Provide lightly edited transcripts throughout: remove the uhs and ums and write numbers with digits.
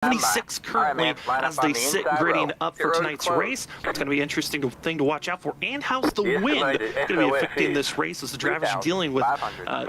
76 currently as they sit grading up for tonight's race. It's going to be an interesting thing to watch out for. And how's the wind going to be affecting this race as the drivers are dealing with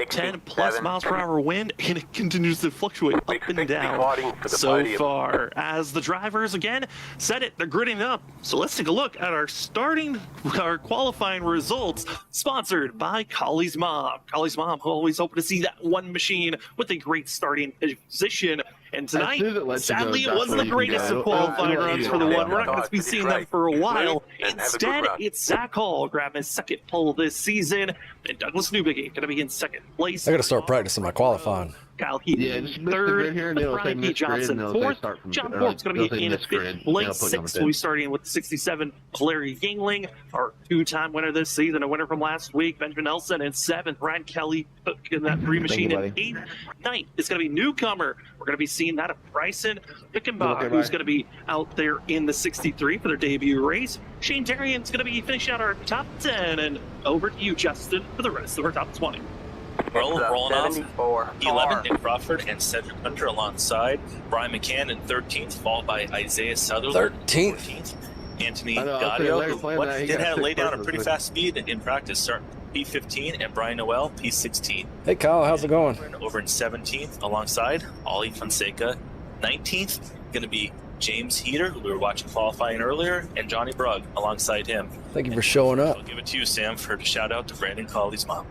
10 plus miles per hour wind, and it continues to fluctuate up and down so far as the drivers again said it, they're gridding up. So let's take a look at our qualifying results, sponsored by Collie's Mom. Collie's Mom, always hoping to see that one machine with a great starting position. And tonight, sadly, it wasn't the greatest of qualifying runs for the one. We're not going to be seeing them for a while. Instead, it's Zach Hall grabbing his second pole this season, and Douglas Newbiggie going to be in second place. I got to start practicing my qualifying. Kyle Heaton third, Brian P. Johnson fourth, John Port's going to be in fifth place. Sixth, we'll be starting with 67, Larry Yingling, our two-time winner this season, a winner from last week, Benjamin Nelson, and seventh, Ryan Kelly in that three machine in eighth. Ninth, it's going to be newcomer. We're going to be seeing that of Bryson Bickenbach, who's going to be out there in the 63 for their debut race. Shane Darian's going to be finishing out our top 10, and over to you, Justin, for the rest of our top 20. Rolling off 11, Nick Crawford and Cedric Hunter alongside. Brian McCann in 13th, followed by Isaiah Sutherland. 13th. Anthony Gaudio, who did have lay down a pretty fast speed in practice, starting P15, and Brian Noel, P16. Hey, Kyle, how's it going? Over in 17th, alongside Ollie Fonseca. 19th, going to be James Heater, who we were watching qualifying earlier, and Johnny Brugg alongside him. Thank you for showing up. I'll give it to you, Sam, for a shout out to Brandon Colley's mom.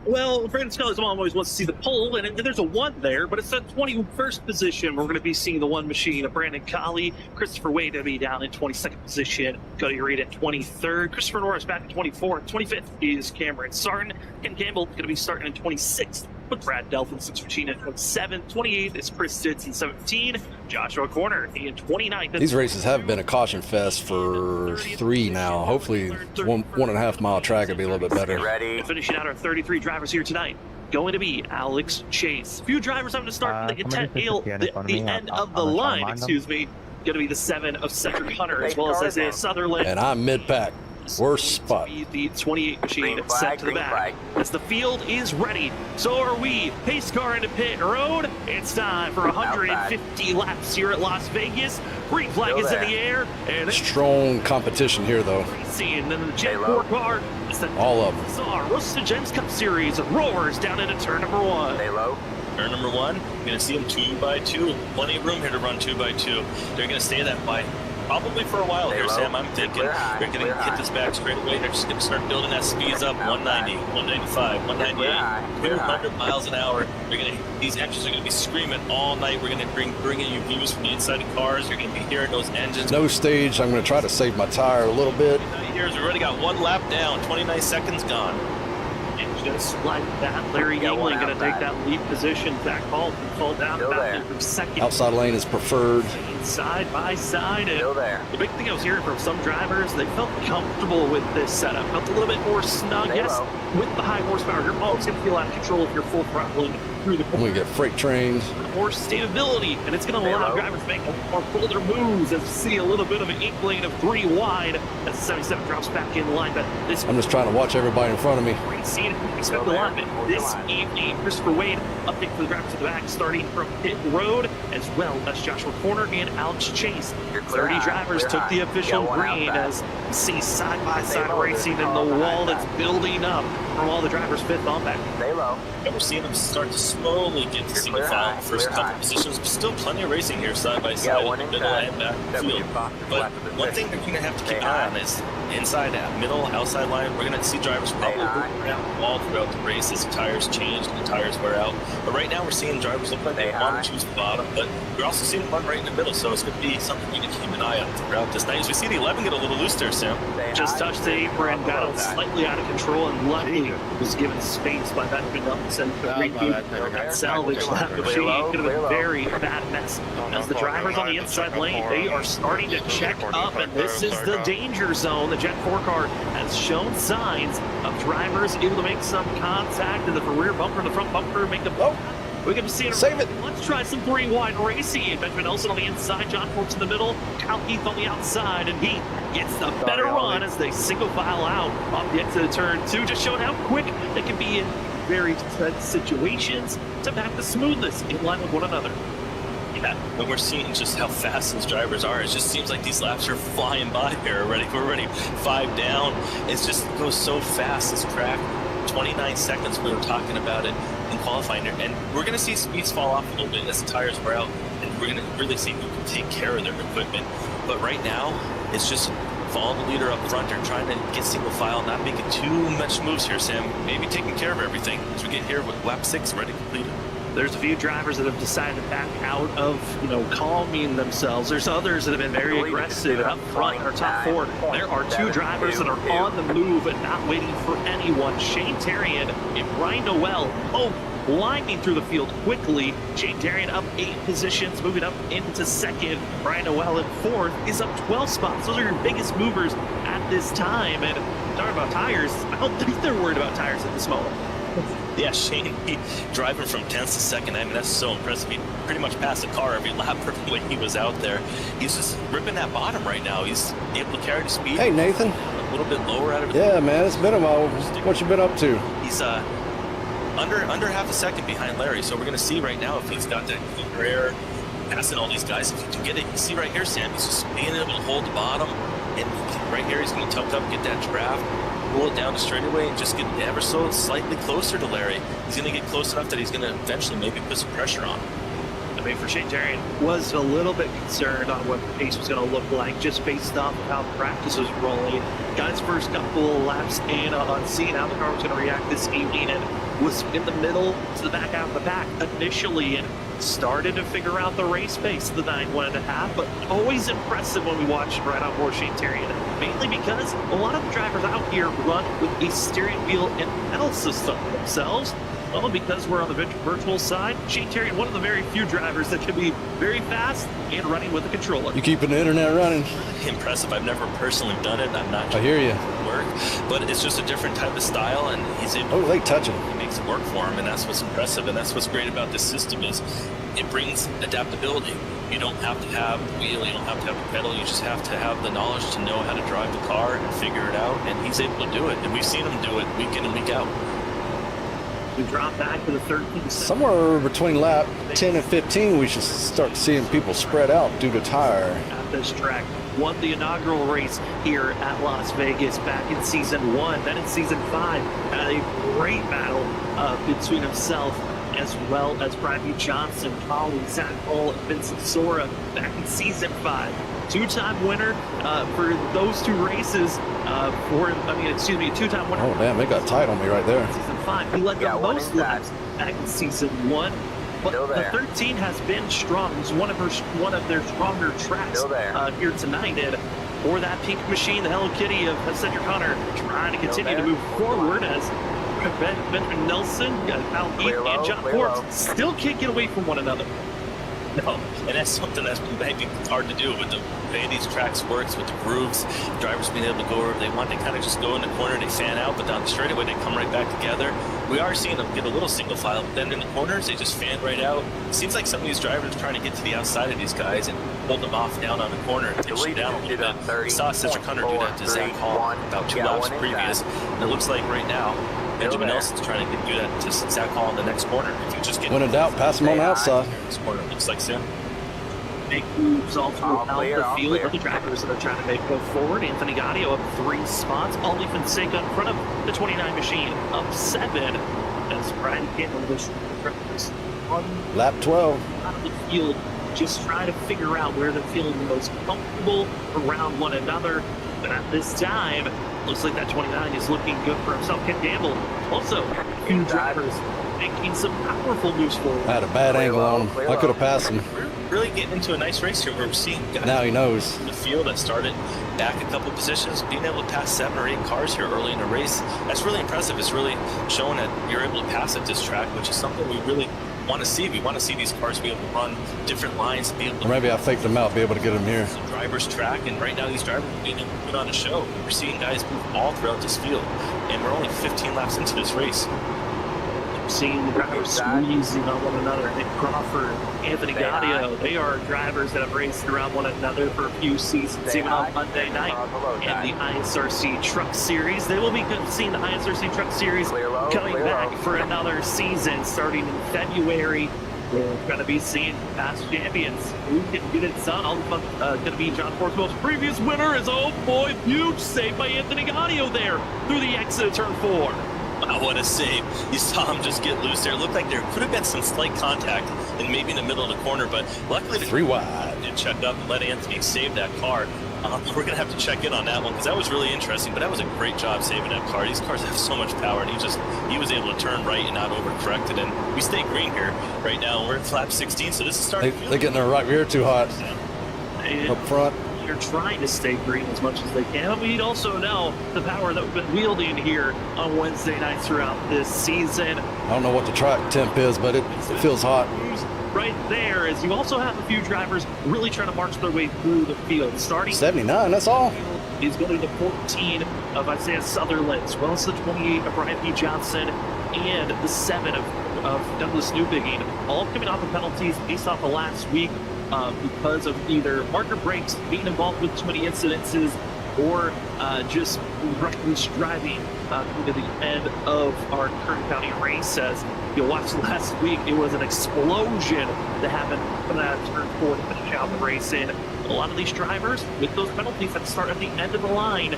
Well, Brandon Scully's mom always wants to see the pole, and there's a one there, but it's the 21st position. We're going to be seeing the one machine of Brandon Colley. Christopher Wade to be down in 22nd position. Cody Reed at 23rd. Christopher Norris back at 24th. 25th is Cameron Sarton. Ken Campbell going to be starting in 26th. With Brad Delphin, 6th machine at 27th. 28th is Chris Stitz in 17. Joshua Corner in 29th. These races have been a caution fest for 3 now. Hopefully, 1.5 mile track will be a little bit better. Finishing out our 33 drivers here tonight, going to be Alex Chase. A few drivers having to start from the end of the line, excuse me. Going to be the 7 of Cedric Hunter, as well as Isaiah Sutherland. And I'm mid-pack. Worst spot. The 28 machine set to the back as the field is ready. So are we. Pace car into pit road. It's time for 150 laps here at Las Vegas. Green flag is in the air. And strong competition here, though. And then the Gen 4 car. All of them. Roasted Gems Cup Series roars down into turn number 1. Turn number 1, you're going to see them 2x2. Plenty of room here to run 2x2. They're going to stay that way probably for a while here, Sam. I'm thinking they're going to hit this back straight away. They're just going to start building that speeds up. 190, 195, 198, 200 miles an hour. These engines are going to be screaming all night. We're going to bring in you views from the inside of cars. You're going to be hearing those engines. No stage. I'm going to try to save my tire a little bit. Here's we already got 1 lap down. 29 seconds gone. And just like that, Larry Yingling going to take that lead position. Zach Hall can fall down about from second. Outside lane is preferred. Side by side. The big thing I was hearing from some drivers, they felt comfortable with this setup. Felt a little bit more snug. Yes, with the high horsepower, you're always going to feel out of control if you're full throttling through the corner. We get freight trains. More stability, and it's going to allow drivers to make more bolder moves as we see a little bit of an inkling of 3 wide as the 77 drops back in line. But this I'm just trying to watch everybody in front of me. Great scene. Expect the alignment this evening. Christopher Wade update for the drivers at the back, starting from pit road, as well as Joshua Corner and Alex Chase. 30 drivers took the official green as you see side-by-side racing in the wall that's building up from all the drivers fifth on back. And we're seeing them start to slowly get to single file. First couple positions, but still plenty of racing here side by side in the middle and back of the field. But one thing that you're going to have to keep an eye on is inside, middle, outside line. We're going to see drivers probably moving around the wall throughout the race as the tires change and the tires wear out. But right now we're seeing drivers look like they want to choose the bottom, but you're also seeing them run right in the middle, so it's going to be something you need to keep an eye on throughout this night. As we see the 11 get a little loose there, Sam. Just touched the apron, battled slightly out of control, and luckily was given space by Benjamin Nelson. That salvage lap machine could have been a very bad mess. As the drivers on the inside lane, they are starting to check up, and this is the danger zone. The Gen 4 car has shown signs of drivers able to make some contact in the rear bumper, the front bumper, make the blow. We're going to see it. Save it. Let's try some 3 wide racing. Benjamin Nelson on the inside, John Forks in the middle, Kyle Heath on the outside, and he gets the better run as they single file out off the exit of turn 2, just showing how quick they can be in very tense situations to back the smoothness in line with one another. Yeah, when we're seeing just how fast these drivers are, it just seems like these laps are flying by here already. We're already 5 down. It just goes so fast, this track. 29 seconds, we were talking about it in qualifying. And we're going to see speeds fall off a little bit as the tires wear out. And we're going to really see who can take care of their equipment. But right now, it's just follow the leader up front. They're trying to get single file, not making too much moves here, Sam. Maybe taking care of everything as we get here with lap 6 already completed. There's a few drivers that have decided to back out of, calming themselves. There's others that have been very aggressive up front in our top 4. There are 2 drivers that are on the move and not waiting for anyone. Shane Terrian and Brian Noel both blinding through the field quickly. Shane Terrian up 8 positions, moving up into 2nd. Brian Noel in 4th is up 12 spots. Those are your biggest movers at this time. And talking about tires, I don't think they're worried about tires at this moment. Yeah, Shane, driving from 10th to 2nd, I mean, that's so impressive. He pretty much passed the car every lap when he was out there. He's just ripping that bottom right now. He's able to carry the speed. Hey, Nathan. A little bit lower out of it. Yeah, man, it's been a while. What you been up to? He's under half a second behind Larry, so we're going to see right now if he's got that cleaner air, passing all these guys. If he can get it, you can see right here, Sam, he's just being able to hold the bottom, and right here he's going to tuck up, get that draft, pull it down the straightaway, and just get ever so slightly closer to Larry. He's going to get close enough that he's going to eventually maybe put some pressure on. I mean, for Shane Terrian, was a little bit concerned on what the pace was going to look like, just based off of how practice was rolling. Got his first couple of laps in on seeing how the car was going to react this evening, and was in the middle to the back out of the pack initially, and started to figure out the race pace of the 9.5, but always impressive when we watch right on board Shane Terrian, mainly because a lot of the drivers out here run with a steering wheel and pedal system themselves. Well, because we're on the virtual side, Shane Terrian, one of the very few drivers that can be very fast and running with a controller. You keeping the internet running? Impressive. I've never personally done it. I'm not I hear you. Work, but it's just a different type of style, and he's able. Oh, late touching. It makes it work for him, and that's what's impressive, and that's what's great about this system is it brings adaptability. You don't have to have the wheel, you don't have to have the pedal, you just have to have the knowledge to know how to drive the car and figure it out, and he's able to do it, and we've seen him do it week in and week out. We drop back to the 13th. Somewhere between lap 10 and 15, we should start seeing people spread out due to tire. At this track, won the inaugural race here at Las Vegas back in season 1. Then in season 5, had a great battle between himself as well as Bradley Johnson, Colin Zach Hall, and Vincent Sora back in season 5. 2-time winner for those 2 races. Two-time winner. Oh, damn, they got tight on me right there. Season 5. He led the most laps back in season 1. But the 13 has been strong. It's one of their stronger tracks here tonight. And for that pink machine, the Hello Kitty of Cedric Hunter, trying to continue to move forward as Ben Nelson, Al Heath, and John Forbes still can't get away from one another. No, and that's something that's maybe hard to do with the way these tracks works with the grooves. Drivers being able to go over, they want to kind of just go in the corner, they fan out, but down the straightaway they come right back together. We are seeing them get a little single file, but then in the corners they just fan right out. It seems like some of these drivers are trying to get to the outside of these guys and hold them off down on the corner and push them down a little bit. We saw Cedric Hunter do that to Zach Hall about 2 laps previous, and it looks like right now Benjamin Nelson's trying to do that to Zach Hall in the next corner. If you just get when in doubt, pass him on the outside. This corner looks like Sim. Big moves all throughout the field of the drivers that are trying to make go forward. Anthony Gaudio up 3 spots. Ali Fonseca in front of the 29 machine up 7. As Brian Campbell was on lap 12 out of the field, just trying to figure out where they're feeling the most comfortable around one another. But at this time, looks like that 29 is looking good for himself. Ken Gamble also, few drivers making some powerful moves forward. I had a bad angle on him. I could have passed him. We're really getting into a nice race here where we're seeing guys now he knows in the field that started back a couple positions, being able to pass 7 or 8 cars here early in the race. That's really impressive. It's really showing that you're able to pass at this track, which is something we really want to see. We want to see these cars be able to run different lines, be able to. Or maybe I faked them out, be able to get them here. The driver's track, and right now these drivers are being able to put on a show. We're seeing guys move all throughout this field, and we're only 15 laps into this race. Seeing the drivers squeezing on one another. Nick Crawford, Anthony Gaudio, they are drivers that have raced around one another for a few seasons, even on Monday night. And the ISRC Truck Series, they will be seeing the ISRC Truck Series coming back for another season starting in February. We're going to be seeing past champions who can get it done. All going to be John Force's most previous winner is, oh boy, huge save by Anthony Gaudio there through the exit of turn 4. Wow, what a save. You saw him just get loose there. It looked like there could have been some slight contact and maybe in the middle of the corner, but luckily 3 wide. Did check up and let Anthony save that car. We're going to have to check in on that one because that was really interesting, but that was a great job saving that car. These cars have so much power, and he was able to turn right and not overcorrect it, and we stay green here right now. We're at lap 16, so this is starting They're getting their right rear too hot up front. They're trying to stay green as much as they can. We also know the power that we've been wielding here on Wednesday nights throughout this season. I don't know what the track temp is, but it feels hot. Right there, as you also have a few drivers really trying to march their way through the field. Starting 79, that's all. Is going to 14 of Isaiah Sutherland, as well as the 28 of Brian P. Johnson, and the 7 of Douglas Newbigging, all coming off of penalties based off of last week because of either marker breaks, being involved with too many incidences, or just reckless driving to the end of our Kern County race. As you watched last week, it was an explosion that happened coming out of turn 4 to finish out the race. And a lot of these drivers, with those penalties that start at the end of the line,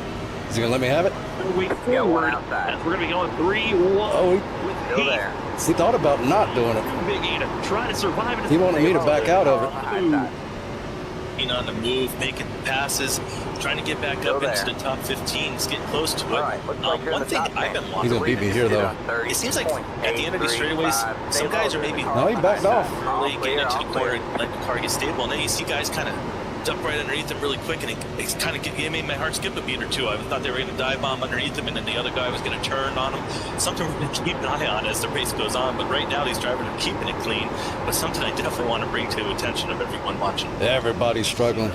is he going to let me have it? Way forward, as we're going to be going 3-1 with Heath. He thought about not doing it. Biggie trying to survive. He wanted me to back out of it. Being on the move, making passes, trying to get back up into the top 15s, getting close to it. One thing I've been watching. He's going to beat me here, though. It seems like at the end of these straightaways, some guys are maybe No, he backed off. early, getting into the corner, let the car get stable, and then you see guys kind of duck right underneath him really quick, and it kind of made my heart skip a beat or two. I thought they were going to dive bomb underneath him, and then the other guy was going to turn on him. Something we're going to keep an eye on as the race goes on, but right now these drivers are keeping it clean, but something I definitely want to bring to the attention of everyone watching. Everybody's struggling.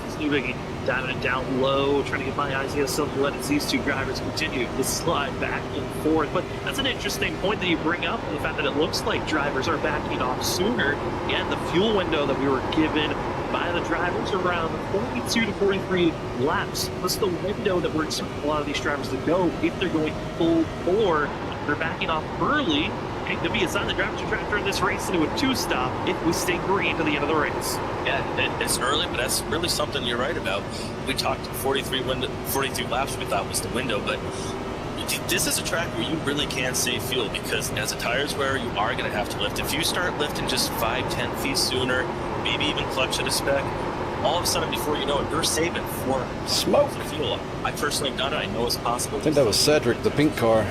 Diving it down low, trying to get by Isaiah Sutherland as these two drivers continue to slide back and forth. But that's an interesting point that you bring up, the fact that it looks like drivers are backing off sooner. And the fuel window that we were given by the drivers around 42 to 43 laps. That's the window that we're expecting a lot of these drivers to go if they're going full bore. They're backing off early. It could be a sign the drivers are trying to turn this race into a 2-stop if we stay green to the end of the race. Yeah, it's early, but that's really something you're right about. We talked 43 laps we thought was the window, but this is a track where you really can save fuel because as the tires wear, you are going to have to lift. If you start lifting just 5-10 feet sooner, maybe even clutch at a spec, all of a sudden before you know it, you're saving for smoke fuel. I personally done it. I know it's possible. I think that was Cedric, the pink car.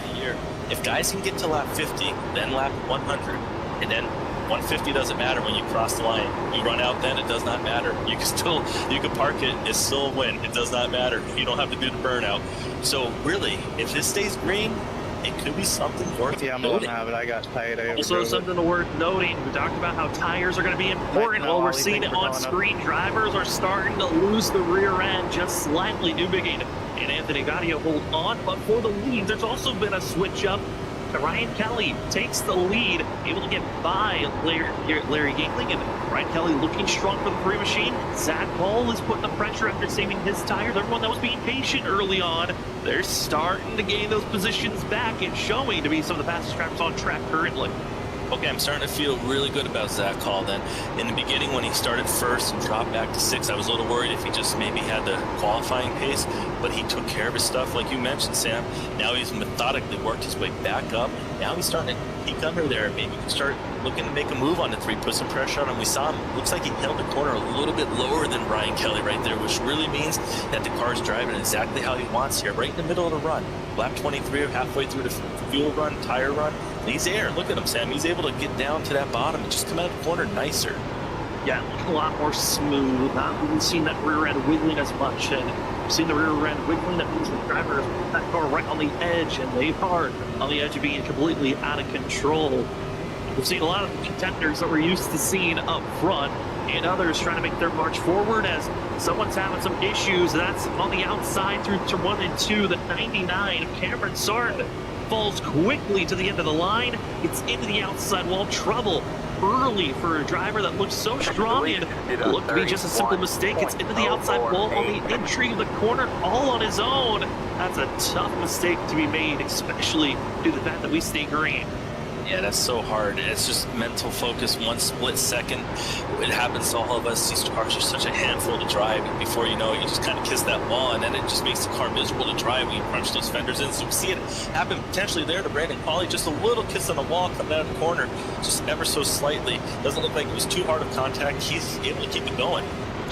If guys can get to lap 50, then lap 100, and then 150 doesn't matter when you cross the line. You run out, then it does not matter. You can park it, it's still a win. It does not matter. You don't have to do the burnout. So really, if this stays green, it could be something worth noting. I got tired. Also, something worth noting. We talked about how tires are going to be important. Well, we're seeing it on screen. Drivers are starting to lose the rear end just slightly. Newbigging and Anthony Gaudio hold on, but for the lead, there's also been a switch up. Ryan Kelly takes the lead, able to get by Larry Gingling, and Ryan Kelly looking strong for the free machine. Zach Paul is putting the pressure after saving his tires. Everyone that was being patient early on, they're starting to gain those positions back and showing to be some of the fastest drivers on track currently. Okay, I'm starting to feel really good about Zach Hall then. In the beginning, when he started first and dropped back to 6, I was a little worried if he just maybe had the qualifying pace, but he took care of his stuff, like you mentioned, Sam. Now he's methodically worked his way back up. Now he's starting to peek under there. Maybe he can start looking to make a move on the 3, put some pressure on him. We saw him, looks like he held the corner a little bit lower than Ryan Kelly right there, which really means that the car's driving exactly how he wants here, right in the middle of the run. Lap 23, or halfway through the fuel run, tire run. He's there. Look at him, Sam. He's able to get down to that bottom and just come out of the corner nicer. Yeah, looking a lot more smooth. Not really seeing that rear end wiggling as much. And we've seen the rear end wiggling. That means the driver is that car right on the edge, and they are on the edge of being completely out of control. We've seen a lot of the contenders that we're used to seeing up front, and others trying to make their march forward as someone's having some issues. That's on the outside through to 1 and 2. The 99 of Cameron Sarn falls quickly to the end of the line. It's into the outside wall. Trouble early for a driver that looks so strong, and it looked to be just a simple mistake. It's into the outside wall on the entry of the corner, all on his own. That's a tough mistake to be made, especially due to the fact that we stay green. Yeah, that's so hard. It's just mental focus, one split second. It happens to all of us. These cars are such a handful to drive. And before you know it, you just kind of kiss that wall, and then it just makes the car miserable to drive when you crunch those fenders in. So we see it happen potentially there to Brandon Qualley. Just a little kiss on the wall coming out of the corner, just ever so slightly. Doesn't look like it was too hard of contact. He's able to keep it going.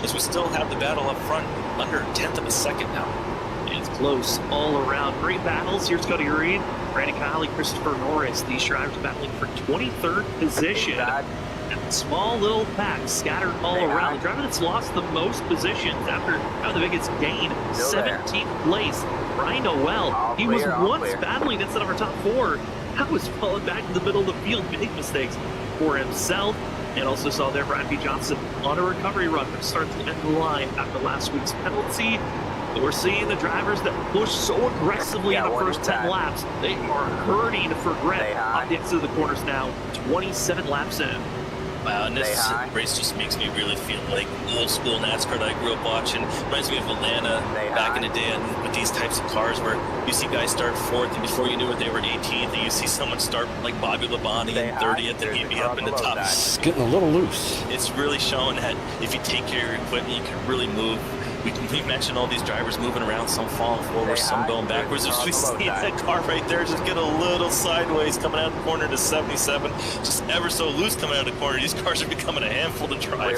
As we still have the battle up front, under a tenth of a second now. It's close all around. Great battles. Here's Cody Reed, Brandon Qualley, Christopher Norris. These drivers battling for 23rd position. And small little packs scattered all around. The driver that's lost the most positions after the biggest gain, 17th place, Brian Noel. He was once battling instead of our top four. That was falling back in the middle of the field. Big mistakes for himself. And also saw there Brian P. Johnson on a recovery run from start to end the line after last week's penalty. We're seeing the drivers that push so aggressively in the first 10 laps. They are hurting for grip on the exit of the corners now. 27 laps in. Wow, and this race just makes me really feel like old school NASCAR that I grew up watching. Reminds me of Atlanta back in the day with these types of cars where you see guys start 4th and before you knew it they were 18th, and you see someone start like Bobby Labonte in 30th and he'd be up in the top. It's getting a little loose. It's really showing that if you take care of your equipment, you can really move. We mentioned all these drivers moving around, some falling forward, some going backwards. As we see that car right there just get a little sideways coming out of the corner to 77, just ever so loose coming out of the corner. These cars are becoming a handful to drive.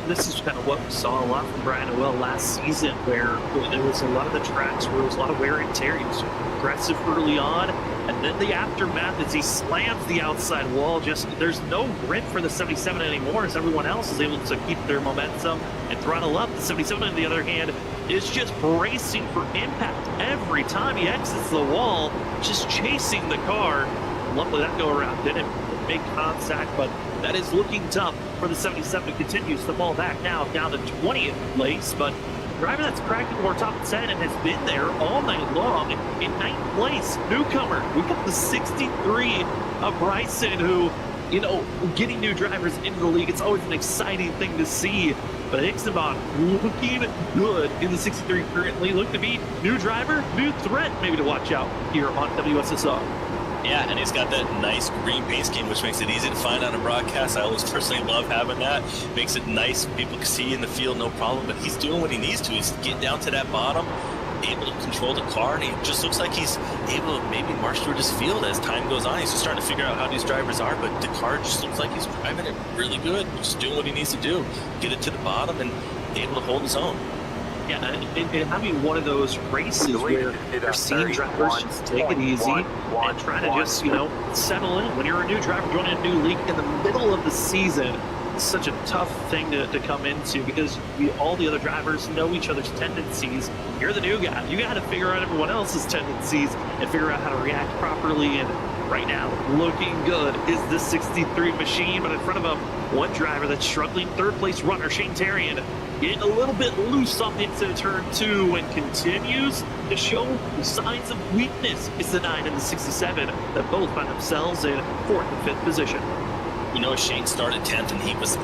This is kind of what we saw a lot from Brian Noel last season, where there was a lot of the tracks where there was a lot of wear and tear. He was aggressive early on, and then the aftermath as he slams the outside wall. Just there's no grip for the 77 anymore, as everyone else is able to keep their momentum and throttle up. The 77, on the other hand, is just bracing for impact every time he exits the wall, just chasing the car. Luckily, that go around didn't make contact, but that is looking tough for the 77. Continues to fall back now down to 20th place, but driver that's cracking more top 10 and has been there all night long in 9th place. Newcomer, we got the 63 of Bryson, who, getting new drivers into the league, it's always an exciting thing to see. But Hixenbach looking good in the 63 currently. Look to be new driver, new threat maybe to watch out here on WSSR. Yeah, and he's got that nice green paint scheme, which makes it easy to find on a broadcast. I always personally love having that. Makes it nice. People can see in the field, no problem. But he's doing what he needs to. He's getting down to that bottom, able to control the car, and he just looks like he's able to maybe march through this field as time goes on. He's just starting to figure out how these drivers are, but the car just looks like he's driving it really good, just doing what he needs to do, get it to the bottom and able to hold his own. Yeah, and having one of those races where you're seeing drivers just take it easy and trying to just, settle in. When you're a new driver joining a new league in the middle of the season, it's such a tough thing to come into, because all the other drivers know each other's tendencies. You're the new guy. You got to figure out everyone else's tendencies and figure out how to react properly. And right now, looking good is the 63 machine, but in front of him, one driver that's struggling, 3rd place runner, Shane Tarian, getting a little bit loose off the exit of turn 2 and continues to show signs of weakness. It's the 9 and the 67 that both find themselves in 4th and 5th position. Shane started 10th, and he was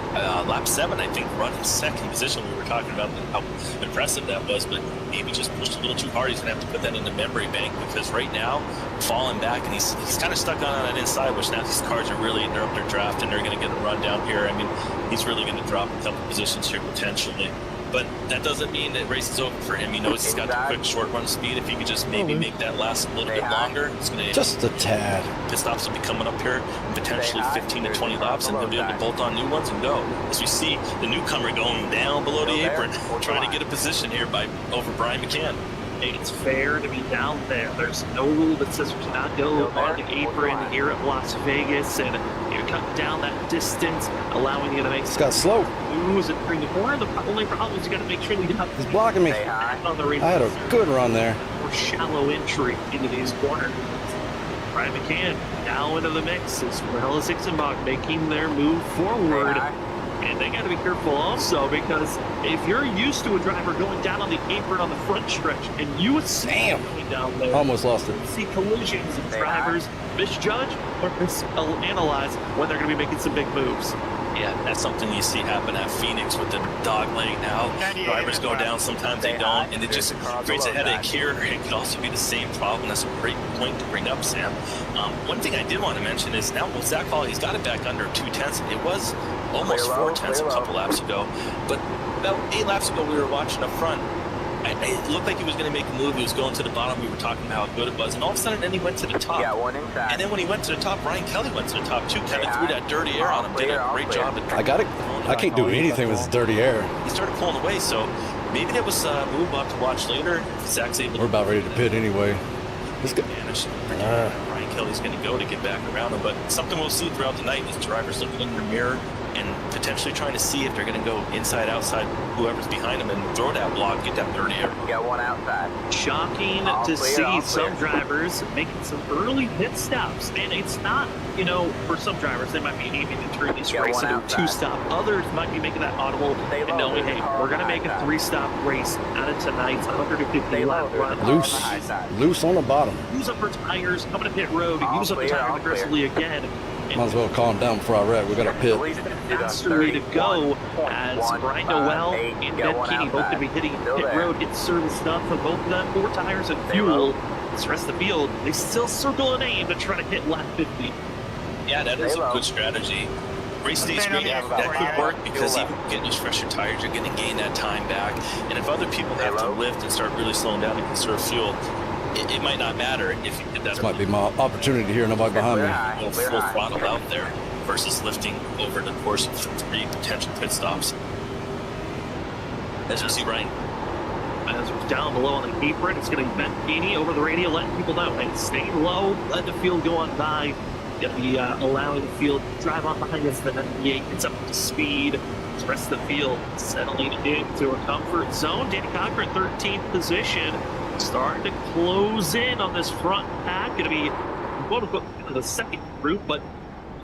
lap 7, I think, running 2nd position. We were talking about how impressive that was, but maybe just pushed a little too hard. He's going to have to put that in the memory bank, because right now, falling back, and he's kind of stuck on that inside, which now these cars are really, they're up their draft, and they're going to get a run down here. I mean, he's really going to drop a couple positions here potentially. But that doesn't mean that race is over for him. He knows he's got the quick short run speed. If he could just maybe make that last a little bit longer, it's going to just a tad. Pit stops will be coming up here in potentially 15 to 20 laps, and he'll be able to bolt on new ones and go. As we see the newcomer going down below the apron, trying to get a position here over Brian McCann. It's fair to be down there. There's no rule that says you cannot go on the apron here at Las Vegas, and you cut down that distance, allowing you to make. It's got slow. Moves and bring the corner. The only problem is you got to make sure that you have. He's blocking me. On the race. I had a good run there. More shallow entry into these corners. Brian McCann now into the mix, as well as Hixenbach making their move forward. And they got to be careful also, because if you're used to a driver going down on the apron on the front stretch and you see going down there, almost lost it. See collisions of drivers misjudge or misanalyze when they're going to be making some big moves. Yeah, that's something you see happen at Phoenix with the dog leg now. Drivers go down, sometimes they don't, and it just creates a headache here. It could also be the same problem. That's a great point to bring up, Sam. One thing I did want to mention is now with Zach Hall, he's got it back under 2/10. It was almost 4/10 a couple laps ago, but about 8 laps ago we were watching up front. It looked like he was going to make a move. He was going to the bottom. We were talking about how good it was. And all of a sudden, then he went to the top. And then when he went to the top, Ryan Kelly went to the top, too. Kind of threw that dirty air on him. Did a great job. I can't do anything with this dirty air. He started pulling away, so maybe that was a move up to watch later. Zach's able. We're about ready to pit anyway. Ryan Kelly's going to go to get back around him. But something we'll see throughout the night is drivers looking in the mirror and potentially trying to see if they're going to go inside, outside, whoever's behind them, and throw that block, get that dirty air. Got one outside. Shocking to see some drivers making some early pit stops. And it's not, you know, for some drivers, they might be aiming to turn this race into a 2-stop. Others might be making that audible and knowing, hey, we're going to make a 3-stop race out of tonight's 150 lap run. Loose on the bottom. Use up our tires, coming to pit road, use up the tires aggressively again. Might as well calm down before I wreck. We got a pit. Faster way to go as Brian Noel and Ben Keeney both going to be hitting pit road, get service stuff for both of them, 4 tires and fuel. The rest of the field, they still circle an aim to try to hit lap 50. Yeah, that is a good strategy. Race day screen, that could work because even getting those fresher tires, you're going to gain that time back. And if other people have to lift and start really slowing down and conserve fuel, it might not matter if you did that. This might be my opportunity here. Nobody behind me. Go full throttle out there versus lifting over the course of 3 potential pit stops. As we see Ryan. As we're down below on the apron, it's going to be Ben Keeney over the radio, letting people know, hey, stay low, let the field go on by. Going to be allowing the field to drive on behind us. The 98 gets up to speed. The rest of the field settling into a comfort zone. Danny Cochran, 13th position. Starting to close in on this front pack. Going to be, quote unquote, the second group, but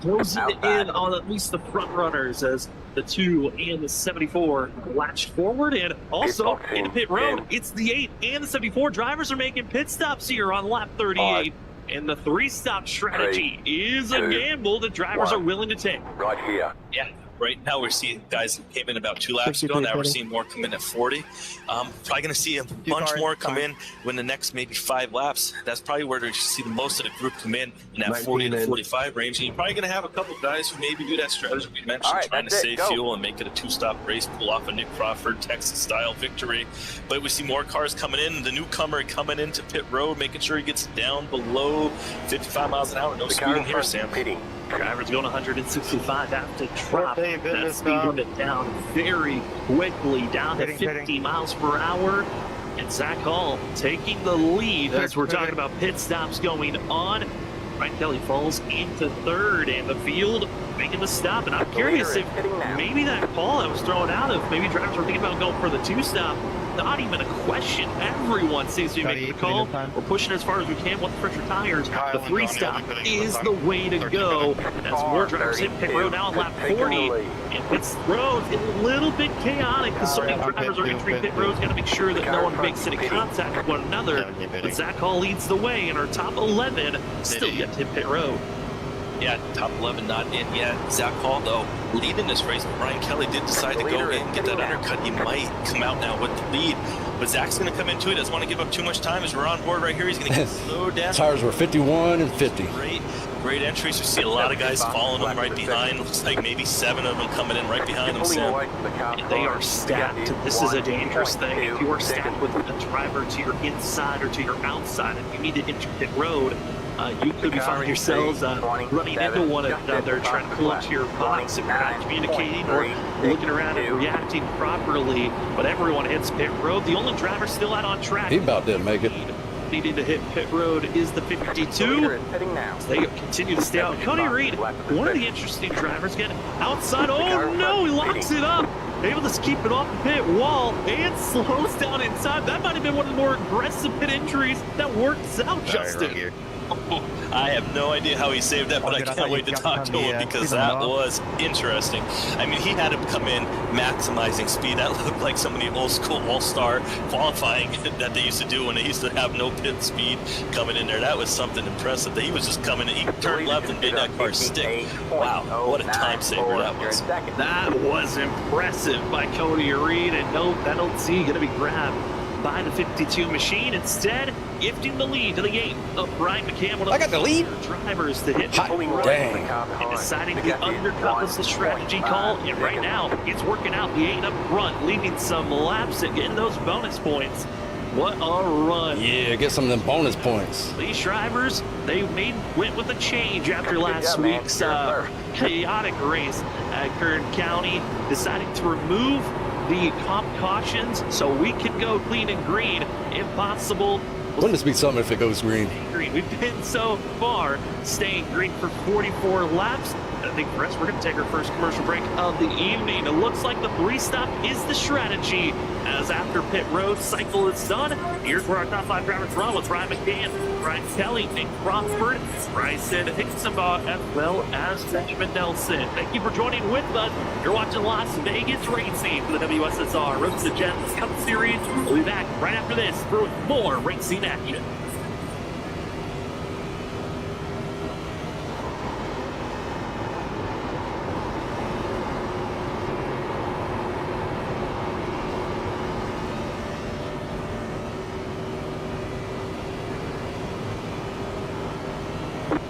closing in on at least the front runners as the 2 and the 74 latched forward. And also in pit road, it's the 8 and the 74 drivers are making pit stops here on lap 38. And the 3-stop strategy is a gamble that drivers are willing to take. Right here. Yeah. Right now we're seeing guys that came in about 2 laps ago. Now we're seeing more come in at 40. Probably going to see a bunch more come in when the next maybe 5 laps. That's probably where you see the most of the group come in that 40 to 45 range. And you're probably going to have a couple guys who maybe do that strategy we mentioned, trying to save fuel and make it a 2-stop race, pull off a Nick Crawford Texas-style victory. But we see more cars coming in. The newcomer coming into pit road, making sure he gets down below 55 miles an hour. No speeding here, Sam. Drivers going 165 have to drop that speed limit down very quickly, down to 50 miles per hour. And Zach Hall taking the lead as we're talking about pit stops going on. Ryan Kelly falls into 3rd, and the field making the stop. And I'm curious if maybe that call I was throwing out, if maybe drivers were thinking about going for the 2-stop. Not even a question. Everyone seems to be making the call. We're pushing as far as we can with the fresher tires. The 3-stop is the way to go. As more drivers hit pit road now on lap 40. And pit road is a little bit chaotic because so many drivers are entering pit road. Got to make sure that no one makes any contact with one another. But Zach Hall leads the way, and our top 11 still get to hit pit road. Yeah, top 11 not in yet. Zach Hall, though, leading this race. But Ryan Kelly did decide to go in, get that undercut. He might come out now with the lead. But Zach's going to come into it. Doesn't want to give up too much time as we're on board right here. He's going to get slowed down. Tires were 51 and 50. Great entries. We see a lot of guys following him right behind. Looks like maybe 7 of them coming in right behind him, Sam. And they are stacked. This is a dangerous thing. If you are stacked with a driver to your inside or to your outside, if you need to enter pit road, you could be finding yourselves running into one another, trying to pull up to your box if you're not communicating or looking around and reacting properly. But everyone hits pit road. The only driver still out on track. He about didn't make it. Needing to hit pit road is the 52. They continue to stay out. Cody Reed, one of the interesting drivers, getting outside. Oh no, he locks it up. Able to keep it off the pit wall and slows down inside. That might have been one of the more aggressive pit entries that works out, Justin. I have no idea how he saved that, but I can't wait to talk to him because that was interesting. I mean, he had him come in maximizing speed. That looked like some of the old school all-star qualifying that they used to do when they used to have no pit speed coming in there. That was something impressive. That he was just coming in, he turned left and made that car stick. Wow, what a time saver that was. That was impressive by Cody Reed, and no penalty going to be grabbed by the 52 machine. Instead, gifting the lead to the 8 of Brian McCann, one of got the lead. Drivers to hit Dang. and deciding to undercut was the strategy call, and right now it's working out. The 8 up front, leading some laps and getting those bonus points. What a run. Yeah, get some of them bonus points. These drivers, they went with a change after last week's chaotic race at Kern County, deciding to remove the comp cautions so we can go clean and green if possible. Wouldn't this be something if it goes green? We've been so far staying green for 44 laps. I think for us, we're going to take our first commercial break of the evening. It looks like the 3-stop is the strategy, as after pit road cycle is done, here's where our top 5 drivers run with Ryan McCann, Brian Kelly, Nick Crawford, Bryson Hicksonbaugh, as well as Benjamin Nelson. Thank you for joining with us. You're watching Las Vegas Racing for the WSSR Road to Gems Cup Series. We'll be back right after this for more racing action.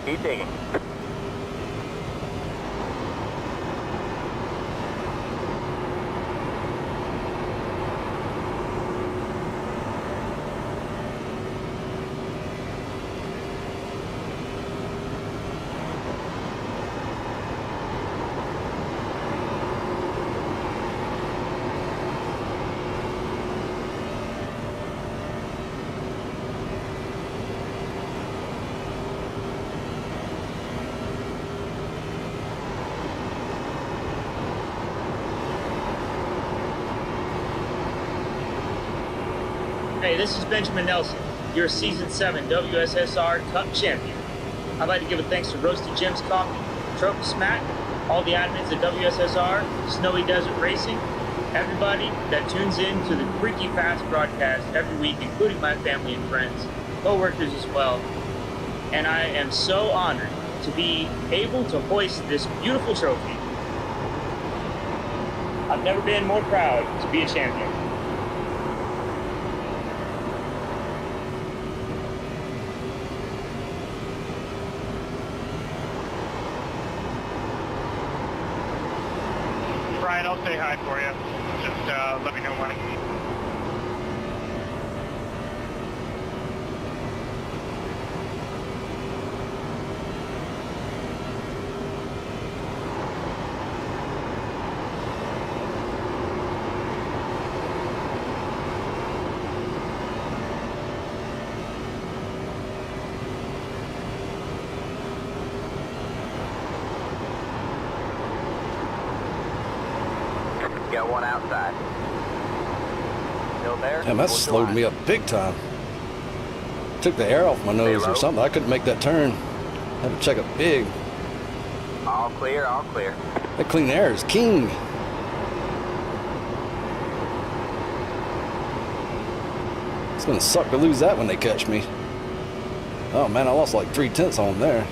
Keep digging. Hey, this is Benjamin Nelson, your Season 7 WSSR Cup Champion. I'd like to give a thanks to Roasted Gems Coffee, Trophy Smack, all the admins at WSSR, Snowy Desert Racing, everybody that tunes in to the Freaky Fast broadcast every week, including my family and friends, co-workers as well. And I am so honored to be able to hoist this beautiful trophy. I've never been more proud to be a champion. Brian, I'll say hi for you. Just let me know when. Got one outside. Still there? Damn, that slowed me up big time. Took the air off my nose or something. I couldn't make that turn. Had to check it big. All clear, all clear. That clean air is king. It's gonna suck to lose that when they catch me. Oh man, I lost like 3/10 on them there.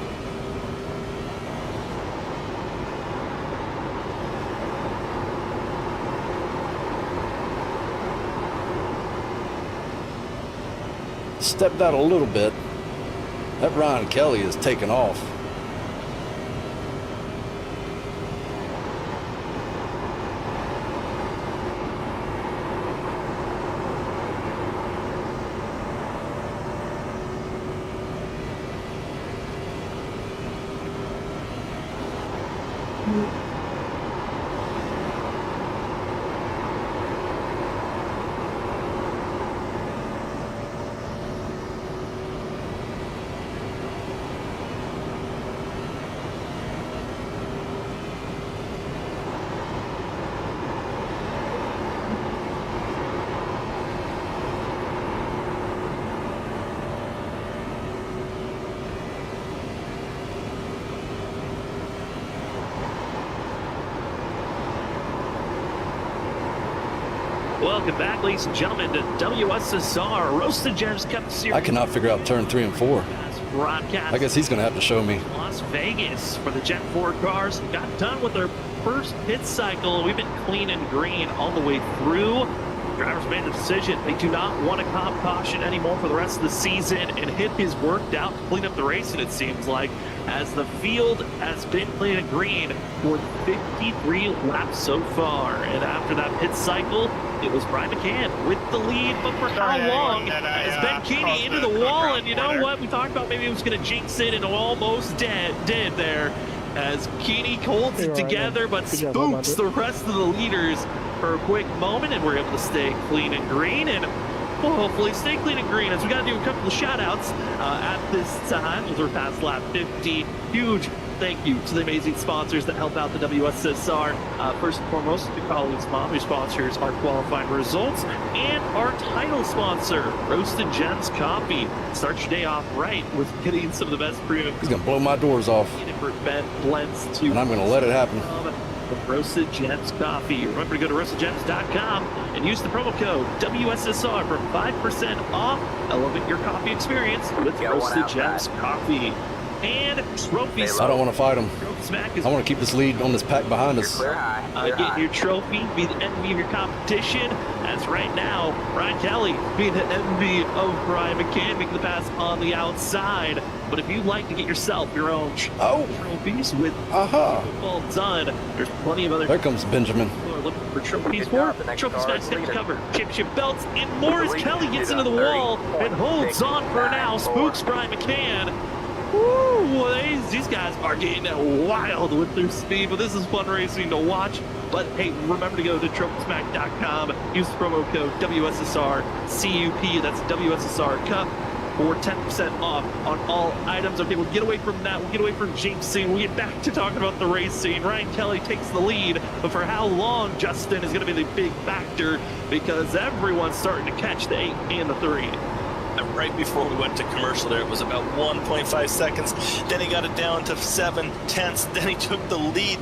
Stepped out a little bit. That Ryan Kelly is taking off. Welcome back, ladies and gentlemen, to WSSR Roasted Gems Cup Series. I cannot figure out turn 3 and 4. Broadcast. I guess he's going to have to show me. Las Vegas for the Gen 4 cars. Got done with their first pit cycle. We've been clean and green all the way through. Drivers made the decision. They do not want to comp caution anymore for the rest of the season, and hit is worked out to clean up the race, and it seems like, as the field has been clean and green for 53 laps so far. And after that pit cycle, it was Brian McCann with the lead, but for how long has Ben Keeney into the wall? And you know what? We talked about maybe it was going to jinx it, and almost did there, as Keeney holds it together, but spooks the rest of the leaders for a quick moment, and we're able to stay clean and green, and we'll hopefully stay clean and green, as we got to do a couple of shout outs at this time as we're past lap 50. Huge thank you to the amazing sponsors that help out the WSSR. First and foremost, the colleagues mom, who sponsors our qualifying results, and our title sponsor, Roasted Gems Coffee. Start your day off right with getting some of the best premium. He's going to blow my doors off. Blends to, and I'm going to let it happen. Roasted Gems Coffee. Remember to go to roastedgems.com and use the promo code WSSR for 5% off. Elevate your coffee experience with Roasted Gems Coffee. And trophies. I don't want to fight him. Smack is I want to keep this lead on this pack behind us. Get your trophy, be the envy of your competition. As right now, Ryan Kelly being the envy of Brian McCann, making the pass on the outside. But if you'd like to get yourself your own trophies with well done, there's plenty of other. There comes Benjamin. People are looking for trophies for. Trophy Smack's got you covered. Championship belts and more as Kelly gets into the wall and holds on for now. Spooks Brian McCann. Woo, these guys are getting wild with their speed, but this is fun racing to watch. But hey, remember to go to TrophySmack.com, use the promo code WSSR CUP, that's WSSR Cup, for 10% off on all items. Okay, we'll get away from that. We'll get away from jinxing. We'll get back to talking about the racing. Ryan Kelly takes the lead, but for how long, Justin, is going to be the big factor, because everyone's starting to catch the 8 and the 3. Right before we went to commercial there, it was about 1.5 seconds. Then he got it down to 7/10. Then he took the lead.